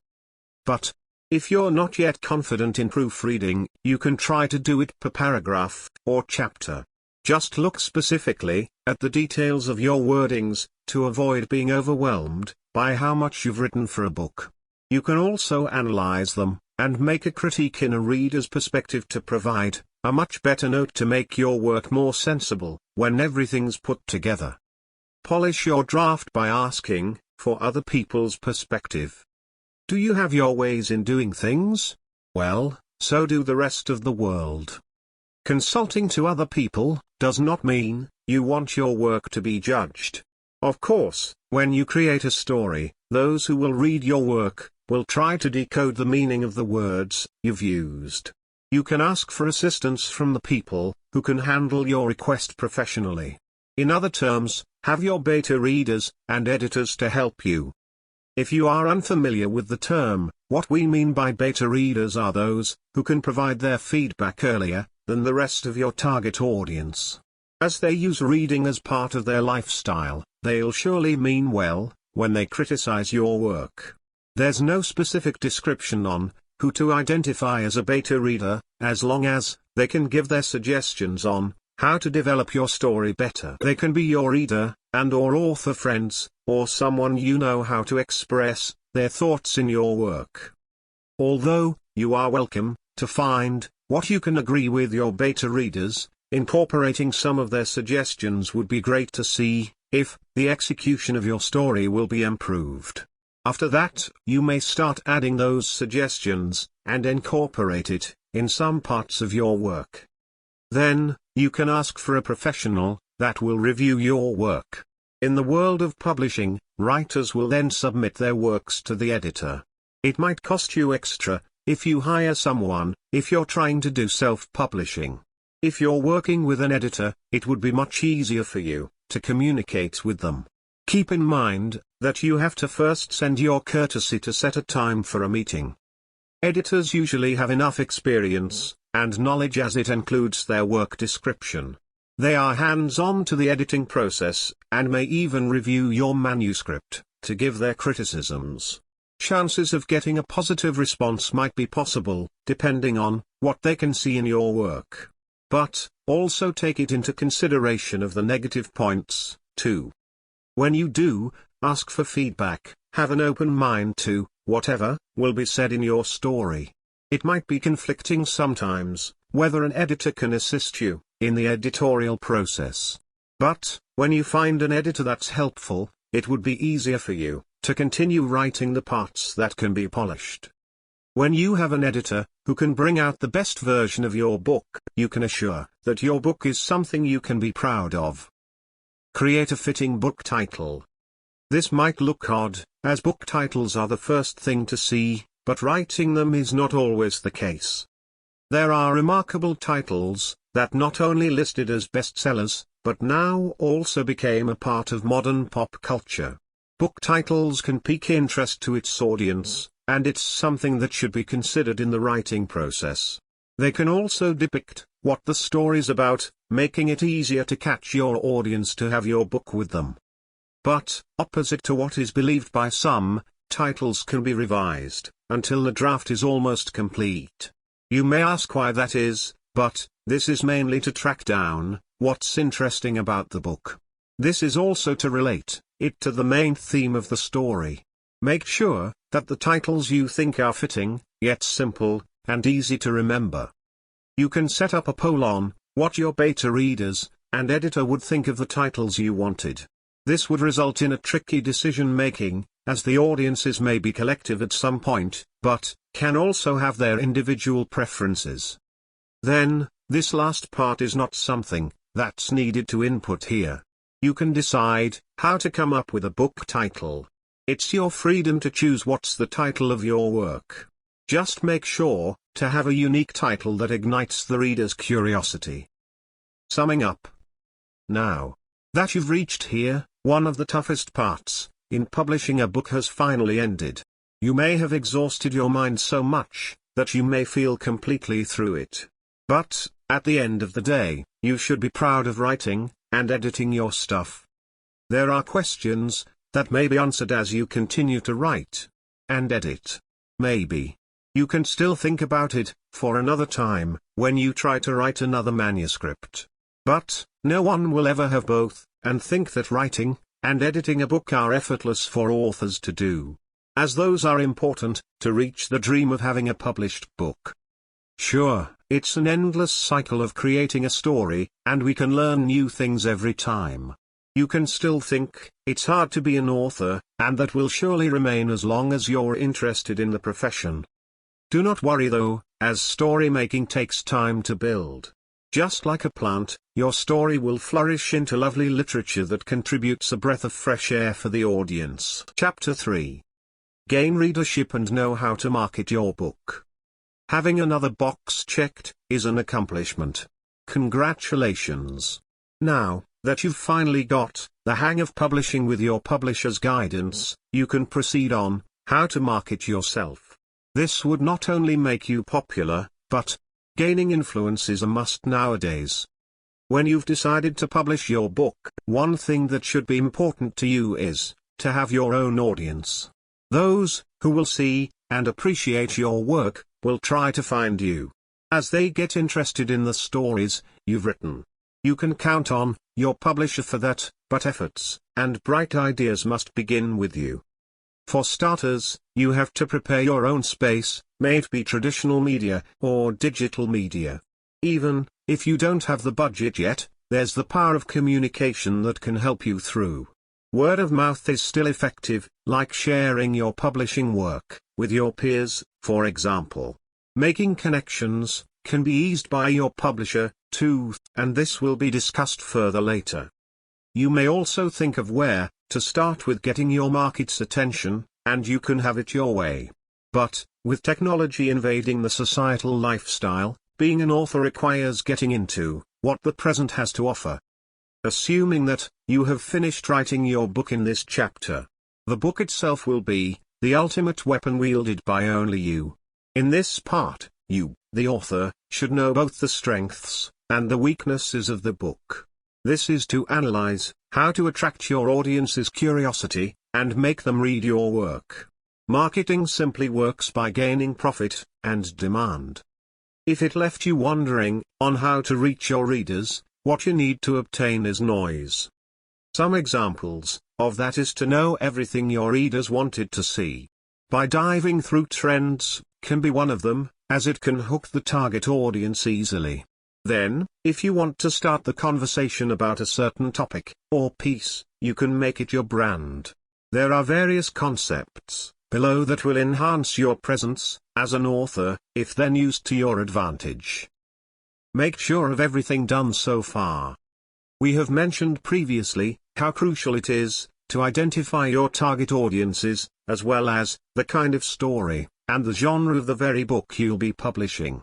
Speaker 1: But if you're not yet confident in proofreading, you can try to do it per paragraph or chapter. Just look specifically at the details of your wordings to avoid being overwhelmed by how much you've written for a book. You can also analyze them and make a critique in a reader's perspective to provide a much better note to make your work more sensible when everything's put together. Polish your draft by asking for other people's perspective. Do you have your ways in doing things? Well, so do the rest of the world. Consulting to other people does not mean you want your work to be judged. Of course, when you create a story, those who will read your work will try to decode the meaning of the words you've used. You can ask for assistance from the people who can handle your request professionally. In other terms, have your beta readers and editors to help you. If you are unfamiliar with the term, what we mean by beta readers are those who can provide their feedback earlier than the rest of your target audience. As they use reading as part of their lifestyle, they'll surely mean well when they criticize your work. There's no specific description on who to identify as a beta reader, as long as they can give their suggestions on how to develop your story better. They can be your reader and/or author friends, or someone you know how to express their thoughts in your work. Although you are welcome to find what you can agree with your beta readers, incorporating some of their suggestions would be great to see if the execution of your story will be improved. After that, you may start adding those suggestions and incorporate it in some parts of your work. Then, you can ask for a professional that will review your work. In the world of publishing, writers will then submit their works to the editor. It might cost you extra if you hire someone, if you're trying to do self-publishing. If you're working with an editor, it would be much easier for you to communicate with them. Keep in mind that you have to first send your courtesy to set a time for a meeting. Editors usually have enough experience and knowledge as it includes their work description. They are hands-on to the editing process, and may even review your manuscript to give their criticisms. Chances of getting a positive response might be possible, depending on what they can see in your work. But also take it into consideration of the negative points, too. When you do ask for feedback, have an open mind to whatever will be said in your story. It might be conflicting sometimes whether an editor can assist you in the editorial process. But when you find an editor that's helpful, it would be easier for you to continue writing the parts that can be polished. When you have an editor who can bring out the best version of your book, you can assure that your book is something you can be proud of. Create a fitting book title. This might look odd, as book titles are the first thing to see, but writing them is not always the case. There are remarkable titles that not only listed as bestsellers, but now also became a part of modern pop culture. Book titles can pique interest to its audience, and it's something that should be considered in the writing process. They can also depict what the story's about, making it easier to catch your audience to have your book with them. But, opposite to what is believed by some, titles can be revised until the draft is almost complete. You may ask why that is, but this is mainly to track down what's interesting about the book. This is also to relate it to the main theme of the story. Make sure that the titles you think are fitting, yet simple, and easy to remember. You can set up a poll on what your beta readers and editor would think of the titles you wanted. This would result in a tricky decision-making, as the audiences may be collective at some point, but can also have their individual preferences. Then, this last part is not something that's needed to input here. You can decide how to come up with a book title. It's your freedom to choose what's the title of your work. Just make sure to have a unique title that ignites the reader's curiosity. Summing up. Now that you've reached here, one of the toughest parts in publishing a book has finally ended. You may have exhausted your mind so much that you may feel completely through it. But, at the end of the day, you should be proud of writing and editing your stuff. There are questions that may be answered as you continue to write and edit. Maybe you can still think about it for another time when you try to write another manuscript. But no one will ever have both and think that writing and editing a book are effortless for authors to do, as those are important to reach the dream of having a published book. Sure, it's an endless cycle of creating a story, and we can learn new things every time. You can still think it's hard to be an author, and that will surely remain as long as you're interested in the profession. Do not worry though, as story making takes time to build. Just like a plant, your story will flourish into lovely literature that contributes a breath of fresh air for the audience. Chapter 3. Gain readership and know how to market your book. Having another box checked is an accomplishment. Congratulations. Now that you've finally got the hang of publishing with your publisher's guidance, you can proceed on how to market yourself. This would not only make you popular, but gaining influence is a must nowadays. When you've decided to publish your book, one thing that should be important to you is to have your own audience. Those who will see and appreciate your work will try to find you. As they get interested in the stories you've written, you can count on your publisher for that, but efforts and bright ideas must begin with you. For starters, you have to prepare your own space, may it be traditional media or digital media. Even if you don't have the budget yet, there's the power of communication that can help you through. Word of mouth is still effective, like sharing your publishing work with your peers, for example. Making connections can be eased by your publisher, too, and this will be discussed further later. You may also think of where to start with getting your market's attention, and you can have it your way. But, with technology invading the societal lifestyle, being an author requires getting into what the present has to offer. Assuming that you have finished writing your book in this chapter, the book itself will be the ultimate weapon wielded by only you. In this part, you, the author, should know both the strengths and the weaknesses of the book. This is to analyze how to attract your audience's curiosity and make them read your work. Marketing simply works by gaining profit and demand. If it left you wondering on how to reach your readers, what you need to obtain is noise. Some examples of that is to know everything your readers wanted to see. By diving through trends can be one of them, as it can hook the target audience easily. Then, if you want to start the conversation about a certain topic or piece, you can make it your brand. There are various concepts below that will enhance your presence as an author, if then used to your advantage. Make sure of everything done so far. We have mentioned previously how crucial it is to identify your target audiences, as well as the kind of story and the genre of the very book you'll be publishing.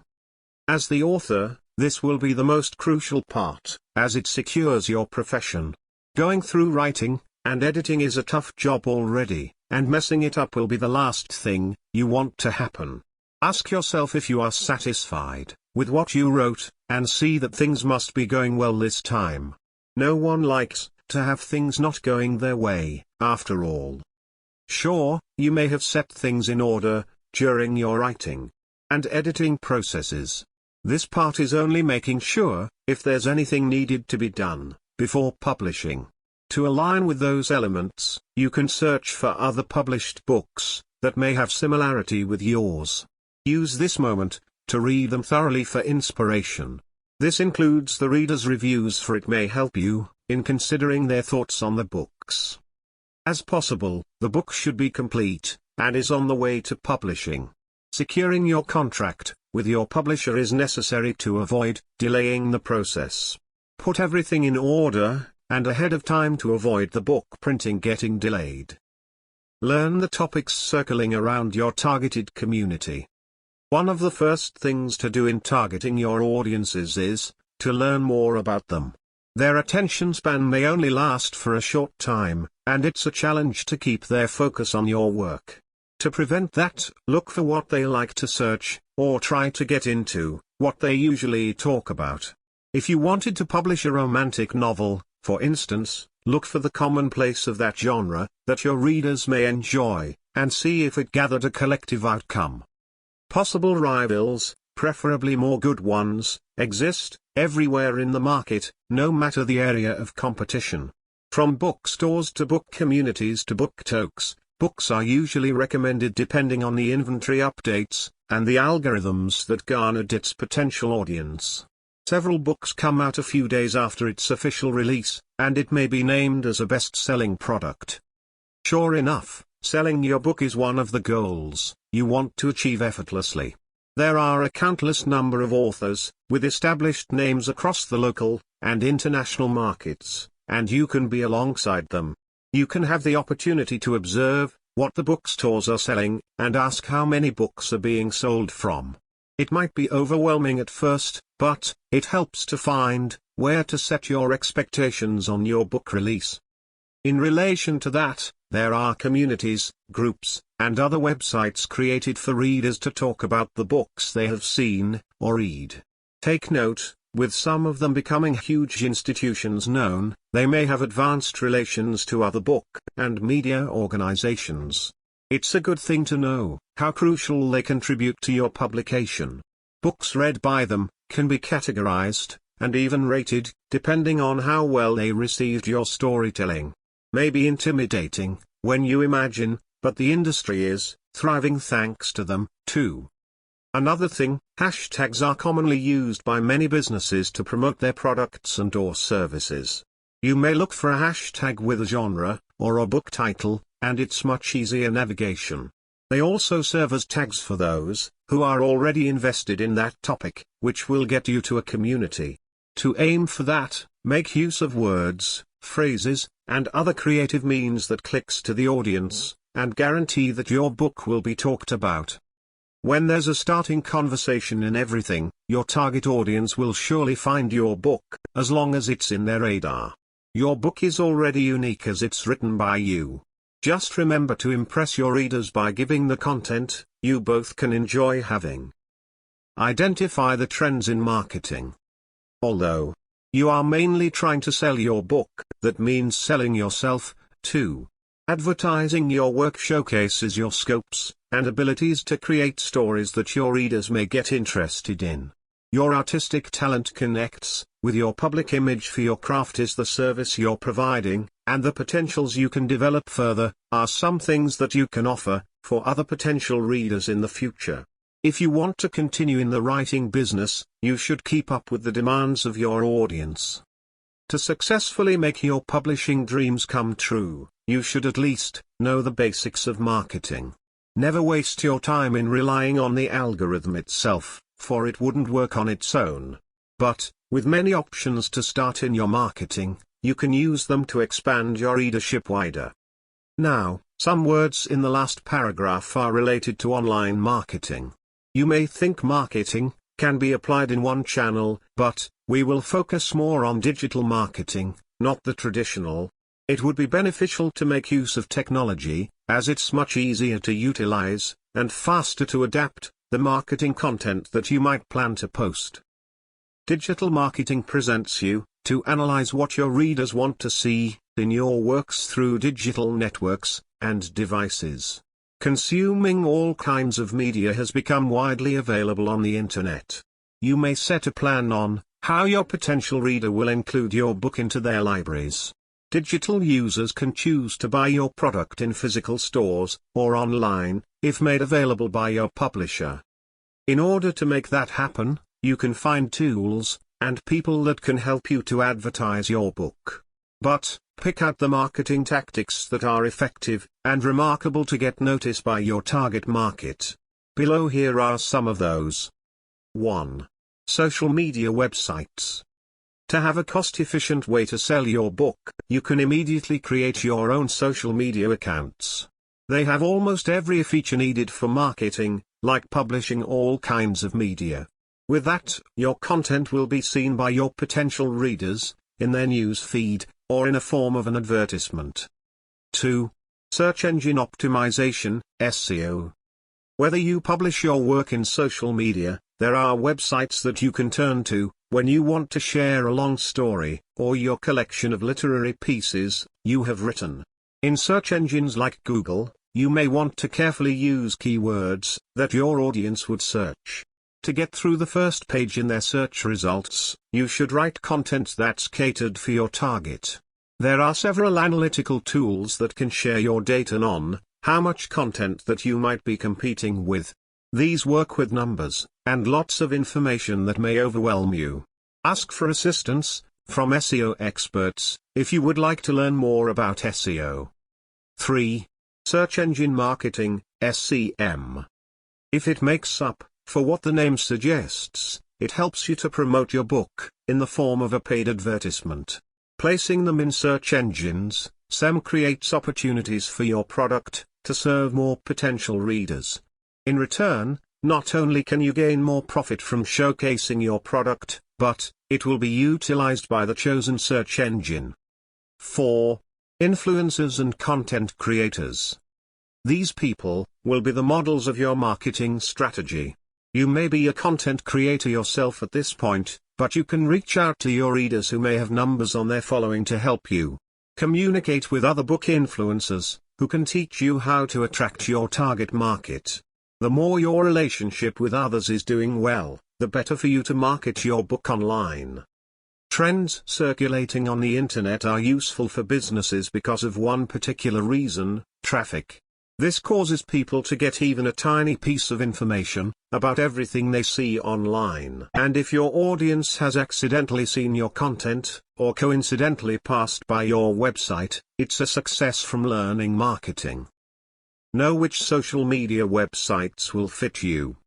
Speaker 1: As the author, this will be the most crucial part, as it secures your profession. Going through writing and editing is a tough job already, and messing it up will be the last thing you want to happen. Ask yourself if you are satisfied with what you wrote, and see that things must be going well this time. No one likes to have things not going their way, after all. Sure, you may have set things in order during your writing and editing processes. This part is only making sure if there's anything needed to be done before publishing. To align with those elements, you can search for other published books that may have similarity with yours. Use this moment to read them thoroughly for inspiration. This includes the reader's reviews, for it may help you in considering their thoughts on the books. As possible, the book should be complete and is on the way to publishing. Securing your contract with your publisher is necessary to avoid delaying the process. Put everything in order and ahead of time to avoid the book printing getting delayed. Learn the topics circling around your targeted community. One of the first things to do in targeting your audiences is to learn more about them. Their attention span may only last for a short time, and it's a challenge to keep their focus on your work. To prevent that, look for what they like to search, or try to get into what they usually talk about. If you wanted to publish a romantic novel, for instance, look for the commonplace of that genre that your readers may enjoy, and see if it gathered a collective outcome. Possible rivals, preferably more good ones, exist everywhere in the market, no matter the area of competition. From bookstores to book communities to book tokes, books are usually recommended depending on the inventory updates and the algorithms that garnered its potential audience. Several books come out a few days after its official release, and it may be named as a best-selling product. Sure enough, selling your book is one of the goals you want to achieve effortlessly. There are a countless number of authors with established names across the local and international markets, and you can be alongside them. You can have the opportunity to observe what the bookstores are selling and ask how many books are being sold from. It might be overwhelming at first, but it helps to find where to set your expectations on your book release. In relation to that, there are communities, groups, and other websites created for readers to talk about the books they have seen or read. Take note, with some of them becoming huge institutions known, they may have advanced relations to other book and media organizations. It's a good thing to know how crucial they contribute to your publication. Books read by them can be categorized and even rated, depending on how well they received your storytelling. May be intimidating when you imagine, but the industry is thriving thanks to them, too. Another thing, hashtags are commonly used by many businesses to promote their products and or services. You may look for a hashtag with a genre, or a book title, and it's much easier navigation. They also serve as tags for those who are already invested in that topic, which will get you to a community. To aim for that, make use of words, phrases, and other creative means that clicks to the audience, and guarantee that your book will be talked about. When there's a starting conversation in everything, your target audience will surely find your book, as long as it's in their radar. Your book is already unique as it's written by you. Just remember to impress your readers by giving the content you both can enjoy having. Identify the trends in marketing. Although you are mainly trying to sell your book, that means selling yourself, too. Advertising your work showcases your scopes and abilities to create stories that your readers may get interested in. Your artistic talent connects with your public image for your craft is the service you're providing, and the potentials you can develop further are some things that you can offer for other potential readers in the future. If you want to continue in the writing business, you should keep up with the demands of your audience. To successfully make your publishing dreams come true, you should at least know the basics of marketing. Never waste your time in relying on the algorithm itself, for it wouldn't work on its own. But, with many options to start in your marketing, you can use them to expand your readership wider. Now, some words in the last paragraph are related to online marketing. You may think marketing can be applied in one channel, but we will focus more on digital marketing, not the traditional. It would be beneficial to make use of technology, as it's much easier to utilize, and faster to adapt, the marketing content that you might plan to post. Digital marketing presents you to analyze what your readers want to see in your works through digital networks and devices. Consuming all kinds of media has become widely available on the internet. You may set a plan on how your potential reader will include your book into their libraries. Digital users can choose to buy your product in physical stores or online, if made available by your publisher. In order to make that happen, you can find tools and people that can help you to advertise your book. But, pick out the marketing tactics that are effective and remarkable to get noticed by your target market. Below here are some of those. 1. Social media websites. To have a cost-efficient way to sell your book, you can immediately create your own social media accounts. They have almost every feature needed for marketing, like publishing all kinds of media. With that, your content will be seen by your potential readers, in their news feed, or in a form of an advertisement. 2. Search engine optimization, SEO. Whether you publish your work in social media, there are websites that you can turn to when you want to share a long story, or your collection of literary pieces you have written. In search engines like Google, you may want to carefully use keywords that your audience would search. To get through the first page in their search results, you should write content that's catered for your target. There are several analytical tools that can share your data on how much content that you might be competing with. These work with numbers and lots of information that may overwhelm you. Ask for assistance from SEO experts if you would like to learn more about SEO. 3. Search engine marketing, SEM. If it makes up for what the name suggests, it helps you to promote your book in the form of a paid advertisement. Placing them in search engines, SEM creates opportunities for your product to serve more potential readers. In return, not only can you gain more profit from showcasing your product, but it will be utilized by the chosen search engine. 4. Influencers and content creators. These people will be the models of your marketing strategy. You may be a content creator yourself at this point, but you can reach out to your readers who may have numbers on their following to help you. Communicate with other book influencers, who can teach you how to attract your target market. The more your relationship with others is doing well, the better for you to market your book online. Trends circulating on the internet are useful for businesses because of one particular reason: traffic. This causes people to get even a tiny piece of information about everything they see online. And if your audience has accidentally seen your content, or coincidentally passed by your website, it's a success from learning marketing. Know which social media websites will fit you.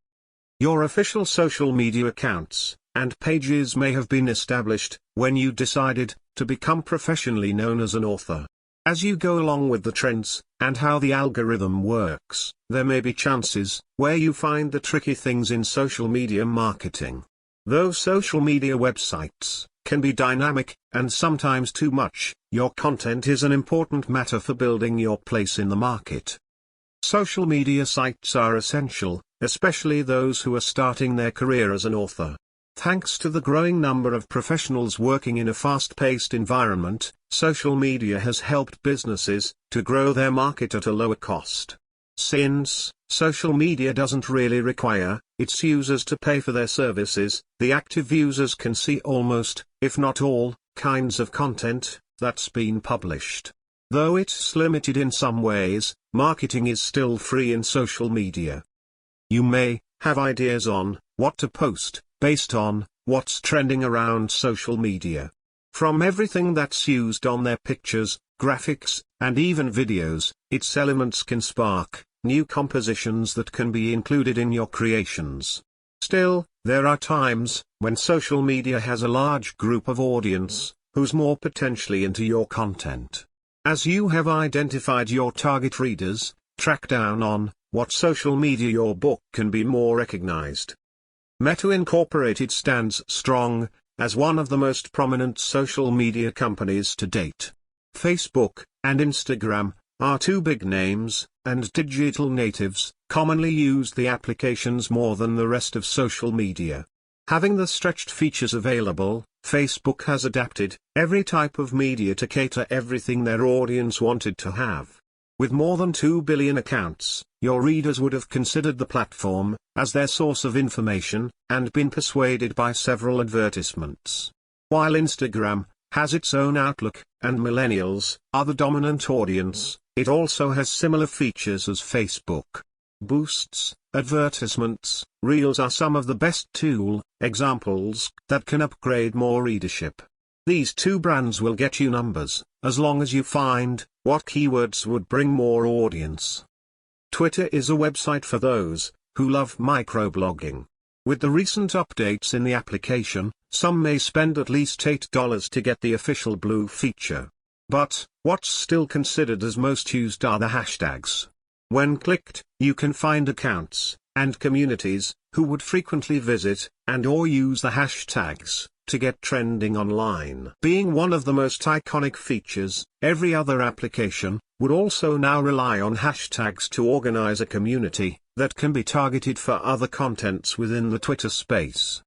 Speaker 1: Your official social media accounts and pages may have been established when you decided to become professionally known as an author. As you go along with the trends and how the algorithm works, there may be chances where you find the tricky things in social media marketing. Though social media websites can be dynamic, and sometimes too much. Your content is an important matter for building your place in the market. Social media sites are essential, especially those who are starting their career as an author. Thanks to the growing number of professionals working in a fast-paced environment, social media has helped businesses to grow their market at a lower cost. Since social media doesn't really require its users to pay for their services, the active users can see almost, if not all, kinds of content that's been published. Though it's limited in some ways, marketing is still free in social media. You may have ideas on what to post, based on what's trending around social media. From everything that's used on their pictures, graphics, and even videos, its elements can spark new compositions that can be included in your creations. Still, there are times when social media has a large group of audience who's more potentially into your content. As you have identified your target readers, track down on what social media your book can be more recognized. Meta Incorporated stands strong as one of the most prominent social media companies to date. Facebook and Instagram are two big names, and digital natives commonly use the applications more than the rest of social media. Having the stretched features available, Facebook has adapted every type of media to cater everything their audience wanted to have. With more than 2 billion accounts, your readers would have considered the platform as their source of information, and been persuaded by several advertisements. While Instagram has its own outlook, and millennials are the dominant audience, it also has similar features as Facebook. Boosts, advertisements, Reels are some of the best tool examples that can upgrade more readership. These two brands will get you numbers, as long as you find what keywords would bring more audience. Twitter is a website for those who love microblogging. With the recent updates in the application, some may spend at least $8 to get the official blue feature. But what's still considered as most used are the hashtags. When clicked, you can find accounts and communities who would frequently visit and/or use the hashtags to get trending online. Being one of the most iconic features, every other application would also now rely on hashtags to organize a community that can be targeted for other contents within the Twitter space.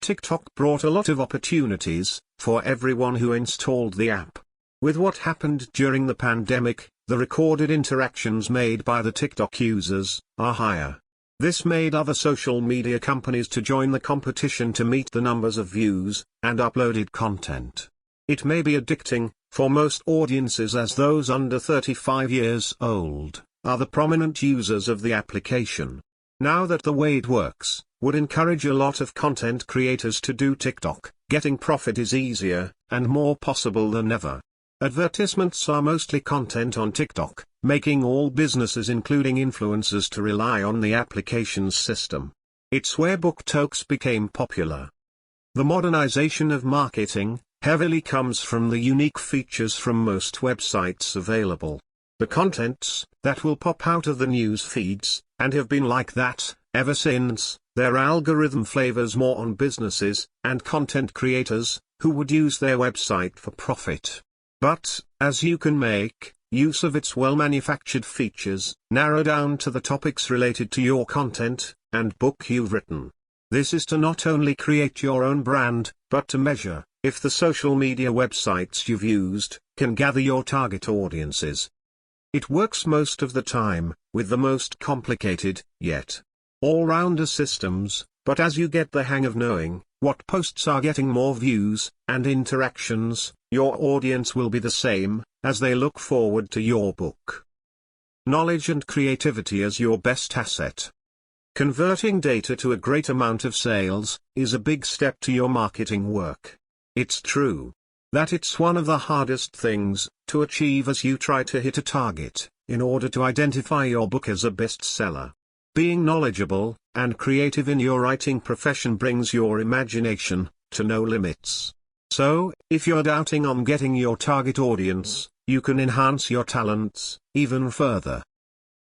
Speaker 1: TikTok brought a lot of opportunities for everyone who installed the app. With what happened during the pandemic, the recorded interactions made by the TikTok users are higher. This made other social media companies to join the competition to meet the numbers of views and uploaded content. It may be addicting for most audiences, as those under 35 years old are the prominent users of the application. Now that the way it works would encourage a lot of content creators to do TikTok, getting profit is easier and more possible than ever. Advertisements are mostly content on TikTok, making all businesses including influencers to rely on the application's system. It's where BookTokes became popular. The modernization of marketing heavily comes from the unique features from most websites available. The contents that will pop out of the news feeds, and have been like that ever since, their algorithm favors more on businesses and content creators who would use their website for profit. But, as you can make use of its well-manufactured features, narrow down to the topics related to your content and book you've written. This is to not only create your own brand, but to measure if the social media websites you've used can gather your target audiences. It works most of the time with the most complicated, yet all-rounder systems, but as you get the hang of knowing what posts are getting more views and interactions, your audience will be the same as they look forward to your book. Knowledge and creativity as your best asset. Converting data to a great amount of sales is a big step to your marketing work. It's true that it's one of the hardest things to achieve as you try to hit a target in order to identify your book as a bestseller. Being knowledgeable and creative in your writing profession brings your imagination to no limits. So, if you're doubting on getting your target audience, you can enhance your talents even further.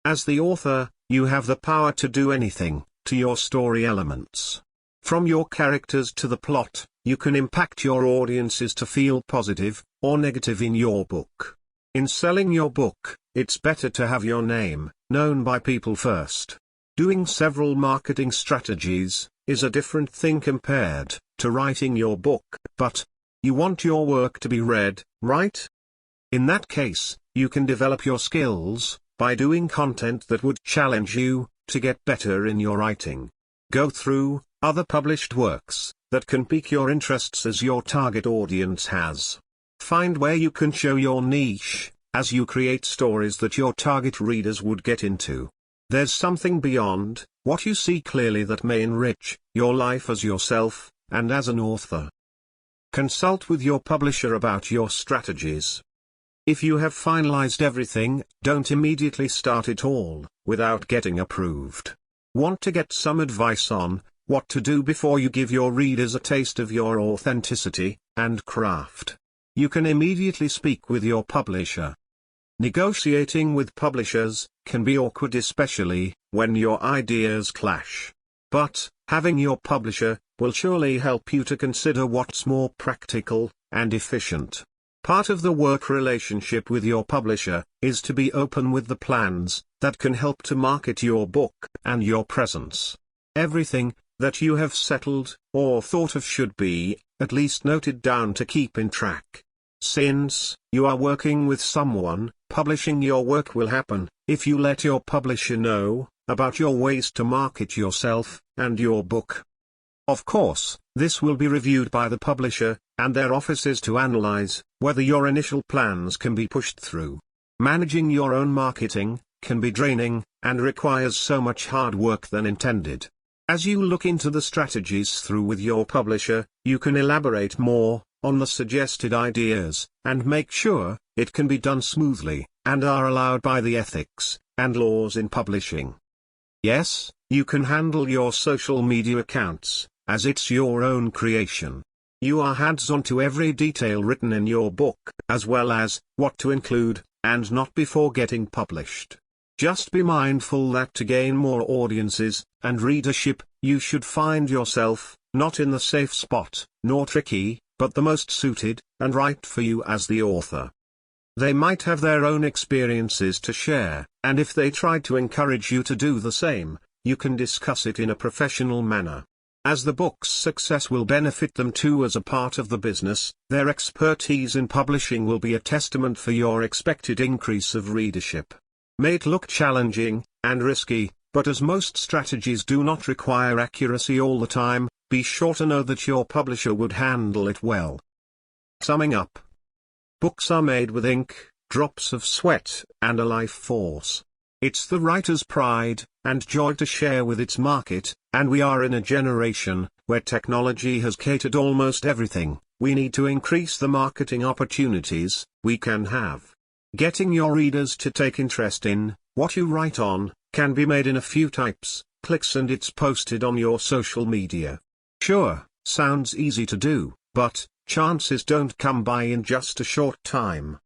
Speaker 1: As the author, you have the power to do anything to your story elements. From your characters to the plot, you can impact your audiences to feel positive or negative in your book. In selling your book, it's better to have your name known by people first. Doing several marketing strategies is a different thing compared to writing your book, but you want your work to be read, right? In that case, you can develop your skills by doing content that would challenge you to get better in your writing. Go through other published works that can pique your interests as your target audience has. Find where you can show your niche as you create stories that your target readers would get into. There's something beyond what you see clearly that may enrich your life as yourself and as an author. Consult with your publisher about your strategies. If you have finalized everything, don't immediately start it all without getting approved. Want to get some advice on what to do before you give your readers a taste of your authenticity and craft? You can immediately speak with your publisher. Negotiating with publishers can be awkward, especially when your ideas clash. But having your publisher will surely help you to consider what's more practical and efficient. Part of the work relationship with your publisher is to be open with the plans that can help to market your book and your presence. Everything that you have settled or thought of should be at least noted down to keep in track. Since you are working with someone, publishing your work will happen if you let your publisher know about your ways to market yourself and your book. Of course, this will be reviewed by the publisher and their offices to analyze whether your initial plans can be pushed through. Managing your own marketing can be draining and requires so much hard work than intended. As you look into the strategies through with your publisher, you can elaborate more on the suggested ideas and make sure it can be done smoothly and are allowed by the ethics and laws in publishing. Yes, you can handle your social media accounts, as it's your own creation. You are hands-on to every detail written in your book, as well as what to include and not before getting published. Just be mindful that to gain more audiences and readership, you should find yourself not in the safe spot, nor tricky, but the most suited and right for you as the author. They might have their own experiences to share, and if they try to encourage you to do the same, you can discuss it in a professional manner. As the book's success will benefit them too as a part of the business, their expertise in publishing will be a testament for your expected increase of readership. May it look challenging and risky, but as most strategies do not require accuracy all the time, be sure to know that your publisher would handle it well. Summing up. Books are made with ink, drops of sweat, and a life force. It's the writer's pride and joy to share with its market, and we are in a generation where technology has catered almost everything. We need to increase the marketing opportunities we can have. Getting your readers to take interest in what you write on can be made in a few clicks and it's posted on your social media. Sure, sounds easy to do, but chances don't come by in just a short time.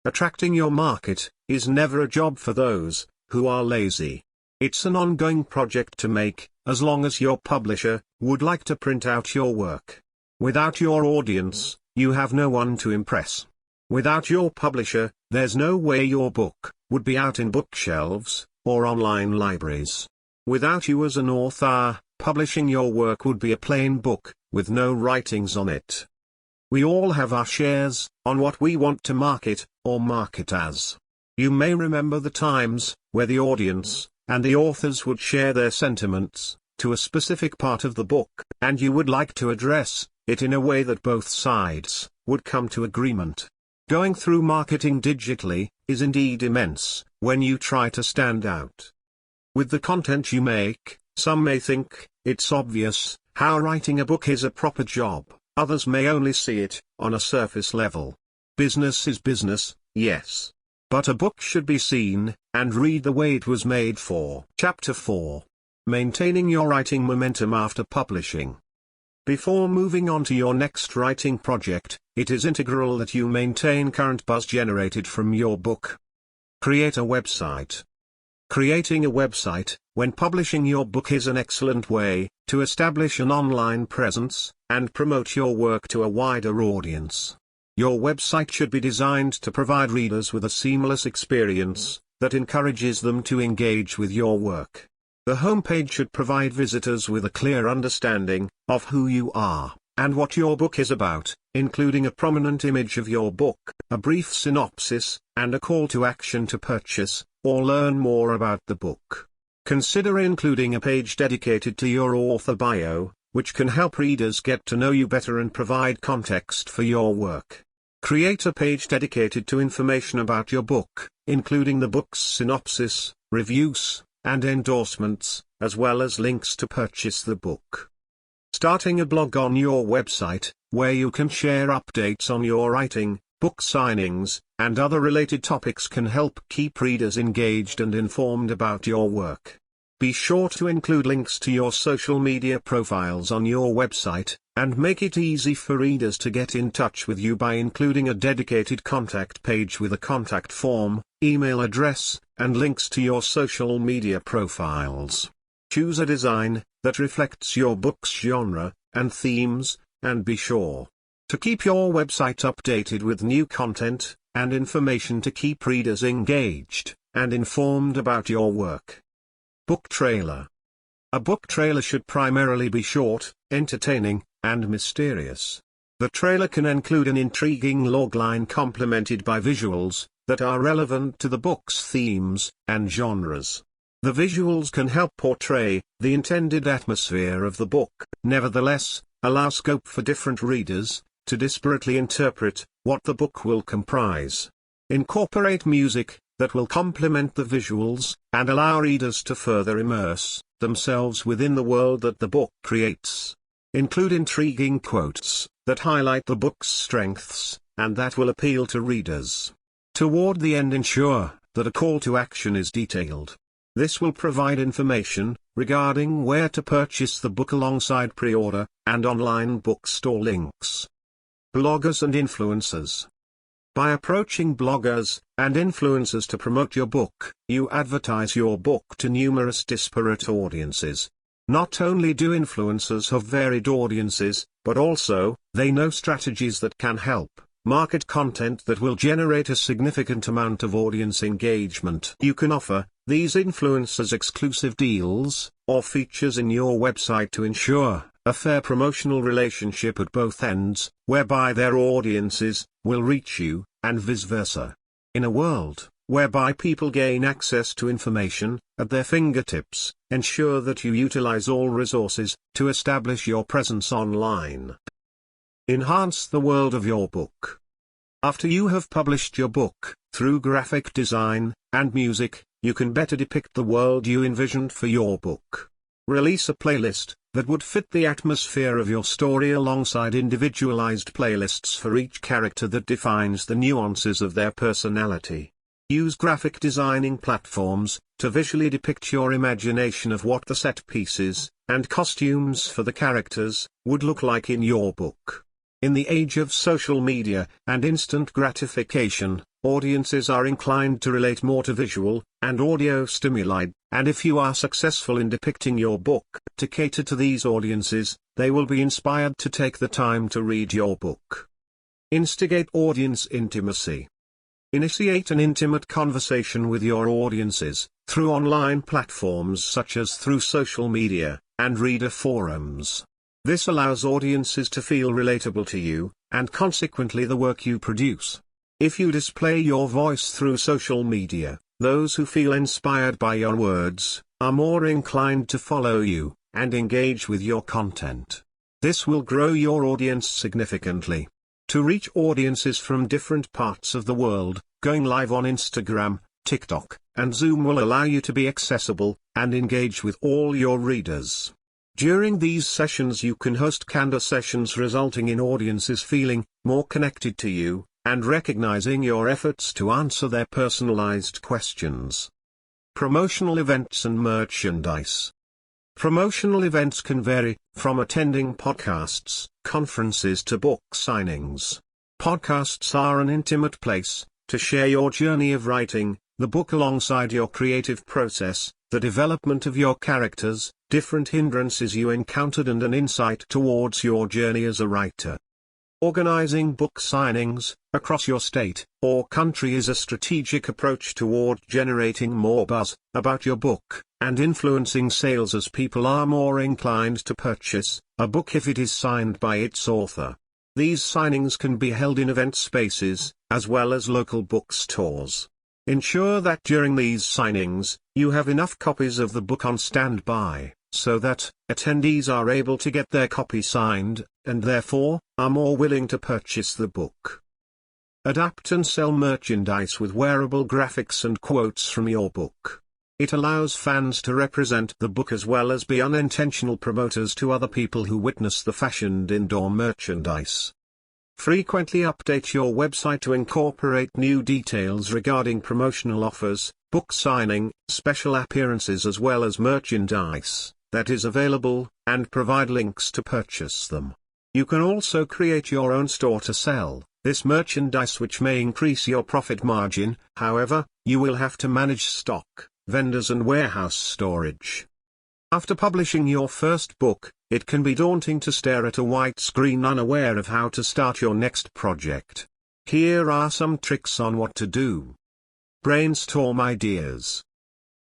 Speaker 1: Attracting your market is never a job for those who are lazy. It's an ongoing project to make, as long as your publisher would like to print out your work. Without your audience, you have no one to impress. Without your publisher, there's no way your book would be out in bookshelves or online libraries. Without you as an author, publishing your work would be a plain book with no writings on it. We all have our shares on what we want to market or market as. You may remember the times where the audience and the authors would share their sentiments to a specific part of the book, and you would like to address it in a way that both sides would come to agreement. Going through marketing digitally is indeed immense when you try to stand out. With the content you make, some may think it's obvious how writing a book is a proper job, others may only see it on a surface level. Business is business, yes. But a book should be seen and read the way it was made for. Chapter 4. Maintaining your writing momentum after publishing. Before moving on to your next writing project, it is integral that you maintain current buzz generated from your book. Create a website. Creating a website, when publishing your book, is an excellent way to establish an online presence and promote your work to a wider audience. Your website should be designed to provide readers with a seamless experience that encourages them to engage with your work. The homepage should provide visitors with a clear understanding of who you are and what your book is about, including a prominent image of your book, a brief synopsis, and a call to action to purchase or learn more about the book. Consider including a page dedicated to your author bio, which can help readers get to know you better and provide context for your work. Create a page dedicated to information about your book, including the book's synopsis, reviews, and endorsements, as well as links to purchase the book. Starting a blog on your website, where you can share updates on your writing, book signings, and other related topics, can help keep readers engaged and informed about your work. Be sure to include links to your social media profiles on your website, and make it easy for readers to get in touch with you by including a dedicated contact page with a contact form, email address, and links to your social media profiles. Choose a design that reflects your book's genre and themes, and be sure to keep your website updated with new content and information to keep readers engaged and informed about your work. Book trailer. A book trailer should primarily be short, entertaining, and mysterious. The trailer can include an intriguing logline complemented by visuals that are relevant to the book's themes and genres. The visuals can help portray the intended atmosphere of the book, nevertheless, allow scope for different readers to disparately interpret what the book will comprise. Incorporate music that will complement the visuals and allow readers to further immerse themselves within the world that the book creates. Include intriguing quotes that highlight the book's strengths and that will appeal to readers. Toward the end, ensure that a call to action is detailed. This will provide information regarding where to purchase the book alongside pre-order and online bookstore links. Bloggers and influencers. By approaching bloggers and influencers to promote your book, you advertise your book to numerous disparate audiences. Not only do influencers have varied audiences, but also, they know strategies that can help market content that will generate a significant amount of audience engagement. You can offer these influencers exclusive deals or features in your website to ensure a fair promotional relationship at both ends, whereby their audiences will reach you, and vice versa. In a world whereby people gain access to information at their fingertips, ensure that you utilize all resources to establish your presence online. Enhance the world of your book. After you have published your book, through graphic design and music, you can better depict the world you envisioned for your book. Release a playlist that would fit the atmosphere of your story alongside individualized playlists for each character that defines the nuances of their personality. Use graphic designing platforms to visually depict your imagination of what the set pieces and costumes for the characters would look like in your book. In the age of social media and instant gratification, audiences are inclined to relate more to visual and audio stimuli, and if you are successful in depicting your book to cater to these audiences, they will be inspired to take the time to read your book. Instigate audience intimacy. Initiate an intimate conversation with your audiences, through online platforms such as through social media and reader forums. This allows audiences to feel relatable to you, and consequently the work you produce. If you display your voice through social media, those who feel inspired by your words are more inclined to follow you and engage with your content. This will grow your audience significantly. To reach audiences from different parts of the world, going live on Instagram, TikTok, and Zoom will allow you to be accessible and engage with all your readers. During these sessions you can host candor sessions, resulting in audiences feeling more connected to you and recognizing your efforts to answer their personalized questions. Promotional events and merchandise. Promotional events can vary, from attending podcasts, conferences to book signings. Podcasts are an intimate place to share your journey of writing, the book alongside your creative process, the development of your characters, different hindrances you encountered and an insight towards your journey as a writer. Organizing book signings across your state or country is a strategic approach toward generating more buzz about your book, and influencing sales as people are more inclined to purchase a book if it is signed by its author. These signings can be held in event spaces, as well as local bookstores. Ensure that during these signings, you have enough copies of the book on standby, so that attendees are able to get their copy signed, and therefore, are more willing to purchase the book. Adapt and sell merchandise with wearable graphics and quotes from your book. It allows fans to represent the book as well as be unintentional promoters to other people who witness the fashioned indoor merchandise. Frequently update your website to incorporate new details regarding promotional offers, book signing, special appearances as well as merchandise that is available, and provide links to purchase them. You can also create your own store to sell this merchandise, which may increase your profit margin. However, you will have to manage stock, vendors and warehouse storage. After publishing your first book, it can be daunting to stare at a white screen unaware of how to start your next project. Here are some tricks on what to do. Brainstorm ideas.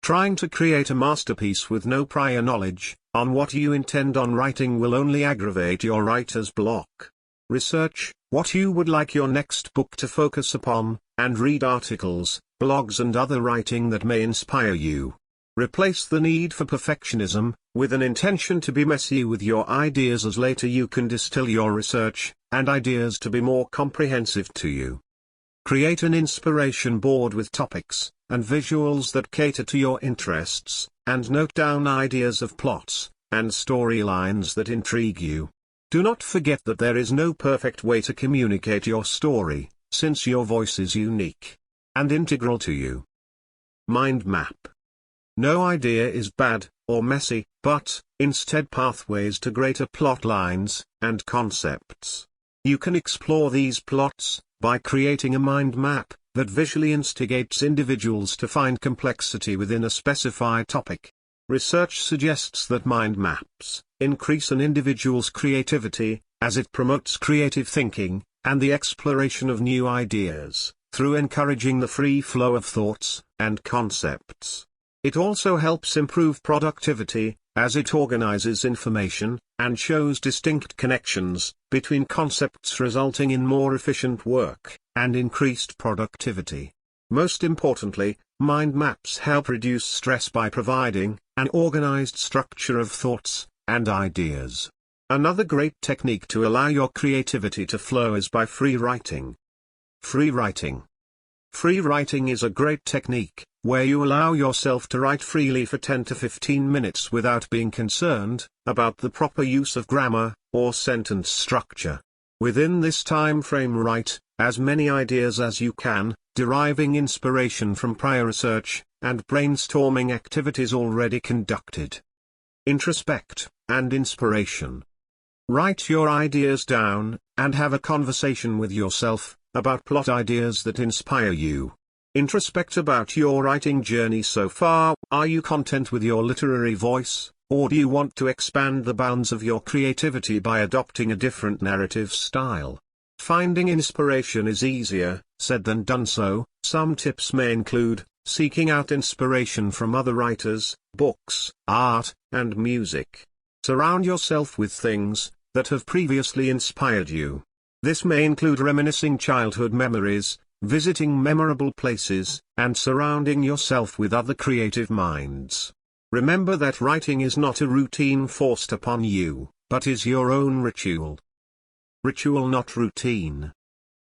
Speaker 1: Trying to create a masterpiece with no prior knowledge on what you intend on writing will only aggravate your writer's block. Research what you would like your next book to focus upon, and read articles, blogs and other writing that may inspire you. Replace the need for perfectionism with an intention to be messy with your ideas, as later you can distill your research and ideas to be more comprehensive to you. Create an inspiration board with topics and visuals that cater to your interests, and note down ideas of plots and storylines that intrigue you. Do not forget that there is no perfect way to communicate your story, since your voice is unique and integral to you. Mind map. No idea is bad or messy, but instead pathways to greater plot lines and concepts. You can explore these plots by creating a mind map that visually instigates individuals to find complexity within a specified topic. Research suggests that mind maps increase an individual's creativity, as it promotes creative thinking and the exploration of new ideas, through encouraging the free flow of thoughts and concepts. It also helps improve productivity, as it organizes information and shows distinct connections between concepts, resulting in more efficient work and increased productivity. Most importantly, mind maps help reduce stress by providing an organized structure of thoughts and ideas. Another great technique to allow your creativity to flow is by free writing. Free writing. Free writing is a great technique where you allow yourself to write freely for 10 to 15 minutes without being concerned about the proper use of grammar or sentence structure. Within this time frame, write as many ideas as you can, deriving inspiration from prior research and brainstorming activities already conducted. Introspect and inspiration. Write your ideas down and have a conversation with yourself about plot ideas that inspire you. Introspect about your writing journey so far. Are you content with your literary voice, or do you want to expand the bounds of your creativity by adopting a different narrative style? Finding inspiration is easier said than done, so some tips may include seeking out inspiration from other writers, books, art, and music. Surround yourself with things that have previously inspired you. This may include reminiscing childhood memories, visiting memorable places, and surrounding yourself with other creative minds. Remember that writing is not a routine forced upon you, but is your own ritual. Ritual, not routine.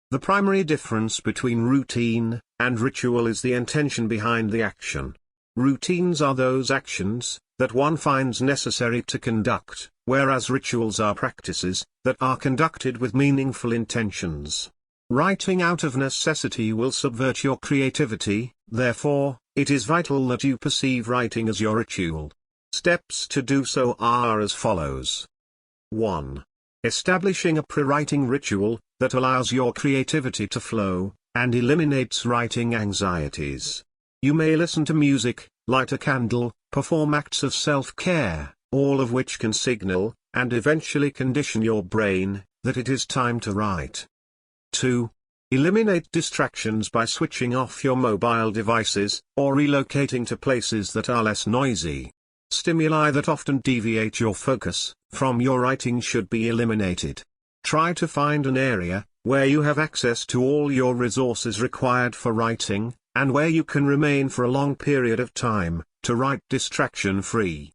Speaker 1: The primary difference between routine and ritual is the intention behind the action. Routines are those actions that one finds necessary to conduct, whereas rituals are practices that are conducted with meaningful intentions. Writing out of necessity will subvert your creativity, therefore, it is vital that you perceive writing as your ritual. Steps to do so are as follows. 1. Establishing a pre-writing ritual that allows your creativity to flow and eliminates writing anxieties. You may listen to music, light a candle, perform acts of self-care, all of which can signal, and eventually condition your brain, that it is time to write. 2. Eliminate distractions by switching off your mobile devices, or relocating to places that are less noisy. Stimuli that often deviate your focus from your writing should be eliminated. Try to find an area where you have access to all your resources required for writing, and where you can remain for a long period of time, to write distraction-free.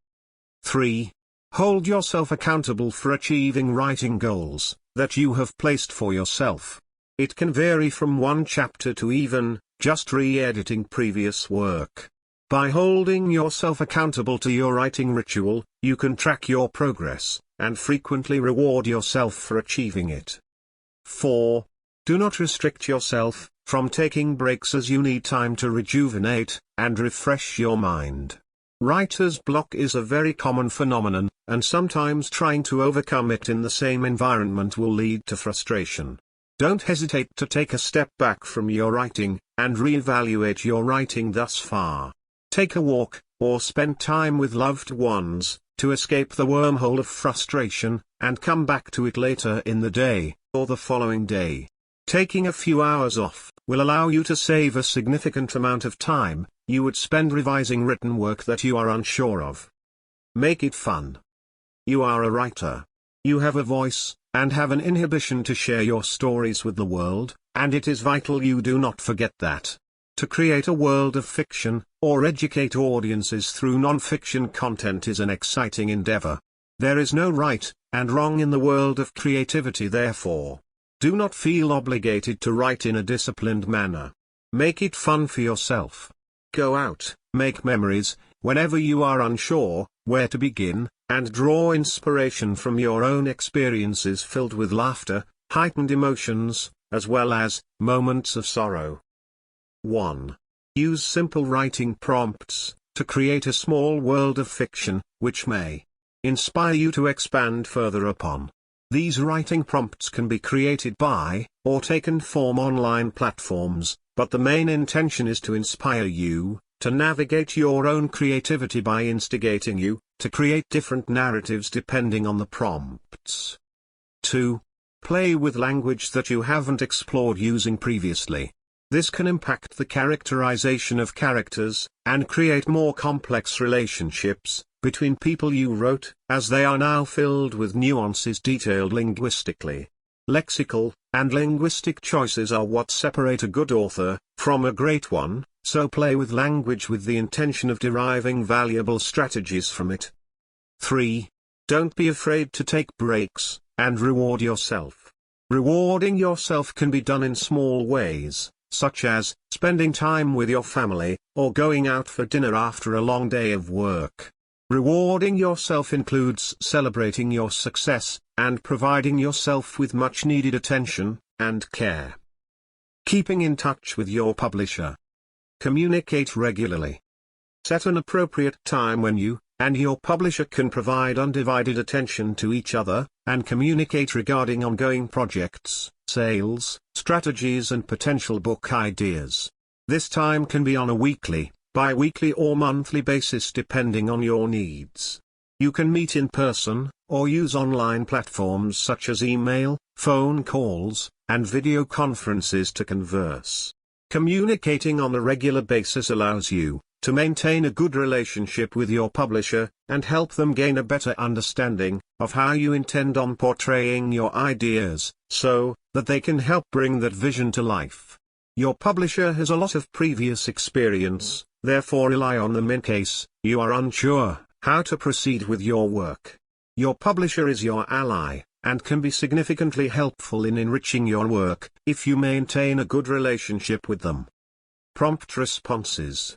Speaker 1: 3. Hold yourself accountable for achieving writing goals that you have placed for yourself. It can vary from one chapter to even just re-editing previous work. By holding yourself accountable to your writing ritual, you can track your progress, and frequently reward yourself for achieving it. 4. Do not restrict yourself from taking breaks, as you need time to rejuvenate and refresh your mind. Writer's block is a very common phenomenon, and sometimes trying to overcome it in the same environment will lead to frustration. Don't hesitate to take a step back from your writing, and reevaluate your writing thus far. Take a walk, or spend time with loved ones, to escape the wormhole of frustration, and come back to it later in the day, or the following day. Taking a few hours off will allow you to save a significant amount of time you would spend revising written work that you are unsure of. Make it fun. You are a writer. You have a voice, and have an inhibition to share your stories with the world, and it is vital you do not forget that. To create a world of fiction, or educate audiences through non-fiction content is an exciting endeavor. There is no right and wrong in the world of creativity, therefore. Do not feel obligated to write in a disciplined manner. Make it fun for yourself. Go out, make memories, whenever you are unsure where to begin, and draw inspiration from your own experiences filled with laughter, heightened emotions, as well as moments of sorrow. 1. Use simple writing prompts to create a small world of fiction, which may inspire you to expand further upon. These writing prompts can be created by, or taken from online platforms, but the main intention is to inspire you to navigate your own creativity by instigating you to create different narratives depending on the prompts. 2. Play with language that you haven't explored using previously. This can impact the characterization of characters, and create more complex relationships between people you wrote, as they are now filled with nuances detailed linguistically. Lexical and linguistic choices are what separate a good author from a great one, so play with language with the intention of deriving valuable strategies from it. 3. Don't be afraid to take breaks, and reward yourself. Rewarding yourself can be done in small ways, such as spending time with your family, or going out for dinner after a long day of work. Rewarding yourself includes celebrating your success, and providing yourself with much-needed attention and care. Keeping in touch with your publisher. Communicate regularly. Set an appropriate time when you and your publisher can provide undivided attention to each other, and communicate regarding ongoing projects, sales, strategies and potential book ideas. This time can be on a weekly, bi-weekly or monthly basis depending on your needs. You can meet in person, or use online platforms such as email, phone calls, and video conferences to converse. Communicating on a regular basis allows you to maintain a good relationship with your publisher, and help them gain a better understanding of how you intend on portraying your ideas, so that they can help bring that vision to life. Your publisher has a lot of previous experience, therefore rely on them in case you are unsure how to proceed with your work. Your publisher is your ally, and can be significantly helpful in enriching your work, if you maintain a good relationship with them. Prompt responses.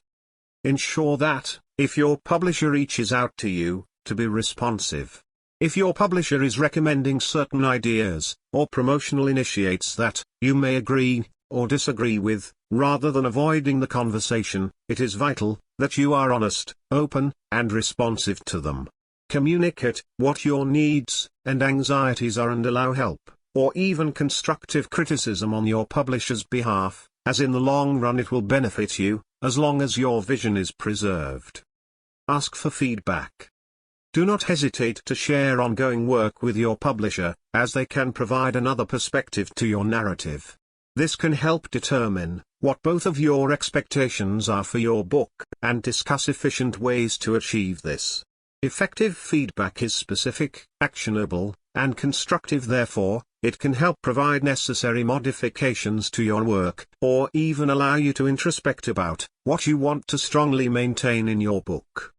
Speaker 1: Ensure that, if your publisher reaches out to you, to be responsive. If your publisher is recommending certain ideas, or promotional initiates that you may agree or disagree with, rather than avoiding the conversation, it is vital that you are honest, open, and responsive to them. Communicate what your needs and anxieties are, and allow help, or even constructive criticism on your publisher's behalf, as in the long run it will benefit you, as long as your vision is preserved. Ask for feedback. Do not hesitate to share ongoing work with your publisher, as they can provide another perspective to your narrative. This can help determine what both of your expectations are for your book, and discuss efficient ways to achieve this. Effective feedback is specific, actionable, and constructive. Therefore, it can help provide necessary modifications to your work, or even allow you to introspect about what you want to strongly maintain in your book.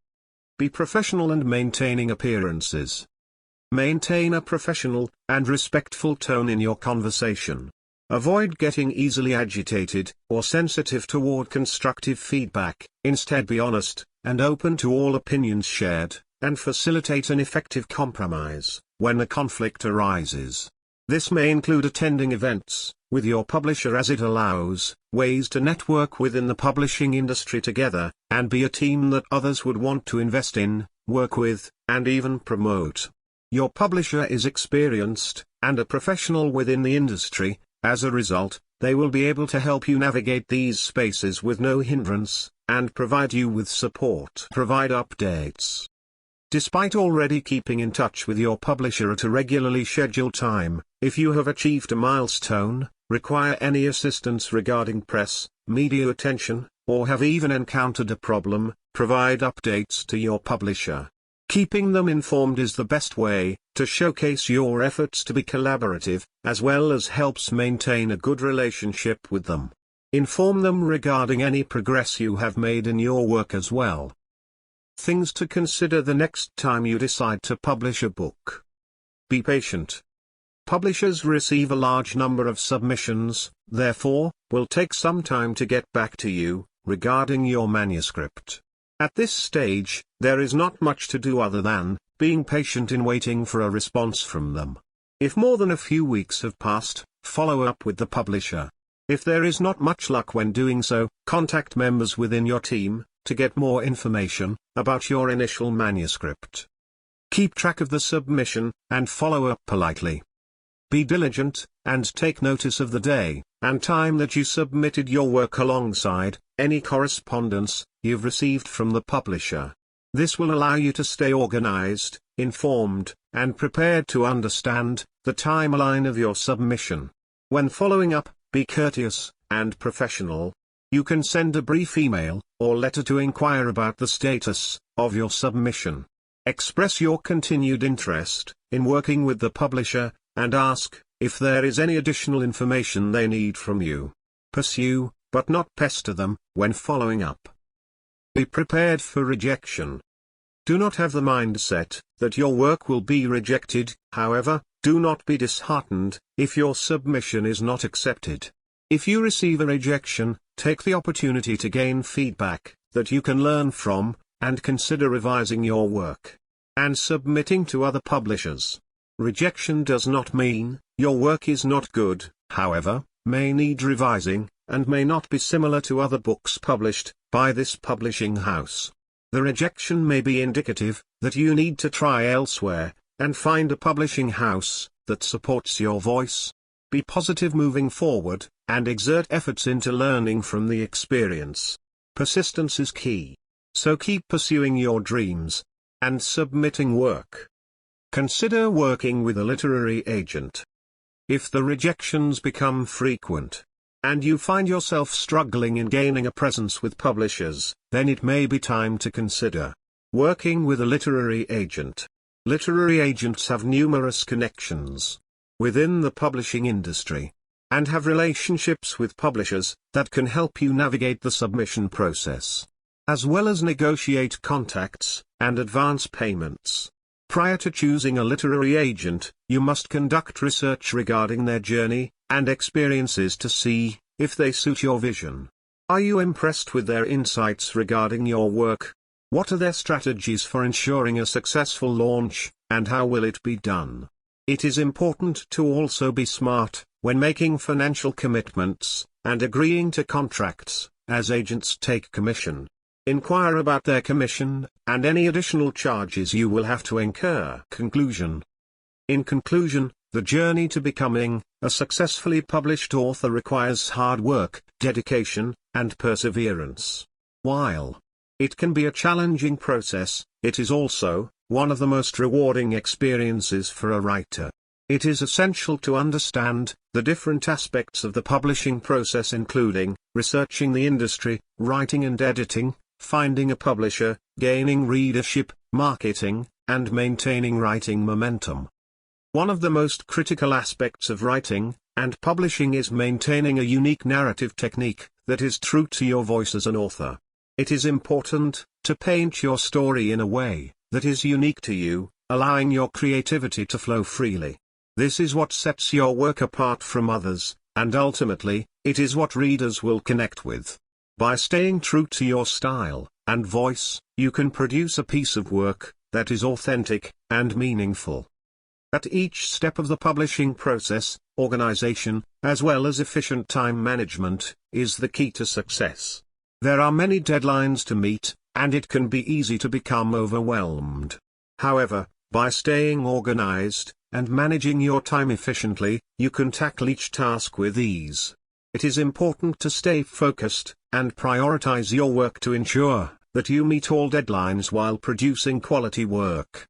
Speaker 1: Be professional and maintaining appearances. Maintain a professional and respectful tone in your conversation. Avoid getting easily agitated or sensitive toward constructive feedback. Instead, be honest and open to all opinions shared, and facilitate an effective compromise when a conflict arises. This may include attending events with your publisher, as it allows ways to network within the publishing industry together, and be a team that others would want to invest in, work with, and even promote. Your publisher is experienced and a professional within the industry. As a result, they will be able to help you navigate these spaces with no hindrance, and provide you with support. Provide updates. Despite already keeping in touch with your publisher at a regularly scheduled time, if you have achieved a milestone, require any assistance regarding press, media attention, or have even encountered a problem, provide updates to your publisher. Keeping them informed is the best way to showcase your efforts to be collaborative, as well as helps maintain a good relationship with them. Inform them regarding any progress you have made in your work as well. Things to consider the next time you decide to publish a book. Be patient. Publishers receive a large number of submissions, therefore, will take some time to get back to you regarding your manuscript. At this stage, there is not much to do other than being patient in waiting for a response from them. If more than a few weeks have passed, follow up with the publisher. If there is not much luck when doing so, contact members within your team to get more information about your initial manuscript. Keep track of the submission and follow up politely. Be diligent and take notice of the day and time that you submitted your work alongside any correspondence you've received from the publisher. This will allow you to stay organized, informed, and prepared to understand the timeline of your submission. When following up, be courteous and professional. You can send a brief email or letter to inquire about the status of your submission. Express your continued interest in working with the publisher, and ask if there is any additional information they need from you. Pursue, but not pester them, when following up. Be prepared for rejection. Do not have the mindset that your work will be rejected. However, do not be disheartened if your submission is not accepted. If you receive a rejection, take the opportunity to gain feedback that you can learn from, and consider revising your work and submitting to other publishers. Rejection does not mean your work is not good, however, may need revising, and may not be similar to other books published by this publishing house. The rejection may be indicative that you need to try elsewhere, and find a publishing house that supports your voice. Be positive moving forward, and exert efforts into learning from the experience. Persistence is key. So keep pursuing your dreams and submitting work. Consider working with a literary agent. If the rejections become frequent, and you find yourself struggling in gaining a presence with publishers, then it may be time to consider working with a literary agent. Literary agents have numerous connections within the publishing industry, and have relationships with publishers that can help you navigate the submission process, as well as negotiate contacts and advance payments. Prior to choosing a literary agent, you must conduct research regarding their journey and experiences to see if they suit your vision. Are you impressed with their insights regarding your work? What are their strategies for ensuring a successful launch, and how will it be done? It is important to also be smart when making financial commitments and agreeing to contracts, as agents take commission. Inquire about their commission, and any additional charges you will have to incur. Conclusion. In conclusion, the journey to becoming a successfully published author requires hard work, dedication, and perseverance. While it can be a challenging process, it is also one of the most rewarding experiences for a writer. It is essential to understand the different aspects of the publishing process, including researching the industry, writing and editing, finding a publisher, gaining readership, marketing, and maintaining writing momentum. One of the most critical aspects of writing and publishing is maintaining a unique narrative technique that is true to your voice as an author. It is important to paint your story in a way that is unique to you, allowing your creativity to flow freely. This is what sets your work apart from others, and ultimately, it is what readers will connect with. By staying true to your style and voice, you can produce a piece of work that is authentic and meaningful. At each step of the publishing process, organization, as well as efficient time management, is the key to success. There are many deadlines to meet, and it can be easy to become overwhelmed. However, by staying organized and managing your time efficiently, you can tackle each task with ease. It is important to stay focused and prioritize your work to ensure that you meet all deadlines while producing quality work.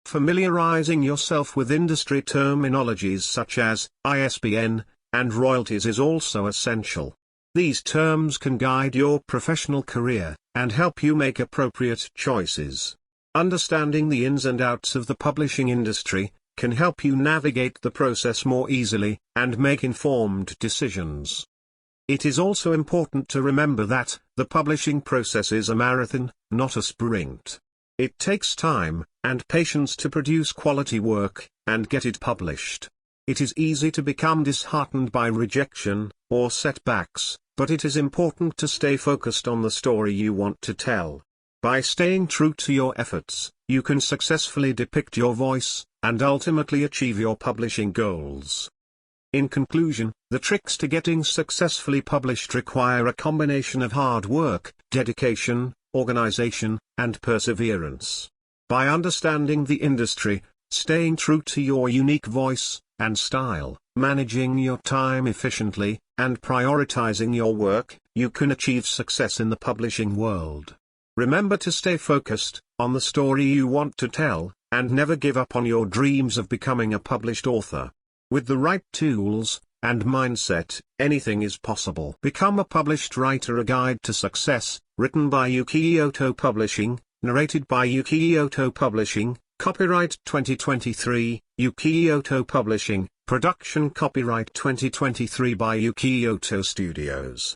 Speaker 1: Familiarizing yourself with industry terminologies such as ISBN and royalties is also essential. These terms can guide your professional career and help you make appropriate choices. Understanding the ins and outs of the publishing industry can help you navigate the process more easily and make informed decisions. It is also important to remember that the publishing process is a marathon, not a sprint. It takes time and patience to produce quality work and get it published. It is easy to become disheartened by rejection or setbacks, but it is important to stay focused on the story you want to tell. By staying true to your efforts, you can successfully depict your voice and ultimately achieve your publishing goals. In conclusion, the tricks to getting successfully published require a combination of hard work, dedication, organization, and perseverance. By understanding the industry, staying true to your unique voice and style, managing your time efficiently, and prioritizing your work, you can achieve success in the publishing world. Remember to stay focused on the story you want to tell, and never give up on your dreams of becoming a published author. With the right tools and mindset, anything is possible. Become a published writer: A Guide to Success, written by Yuki Publishing, narrated by Yuki Publishing, copyright 2023, Yuki Publishing, production copyright 2023 by Yuki Studios.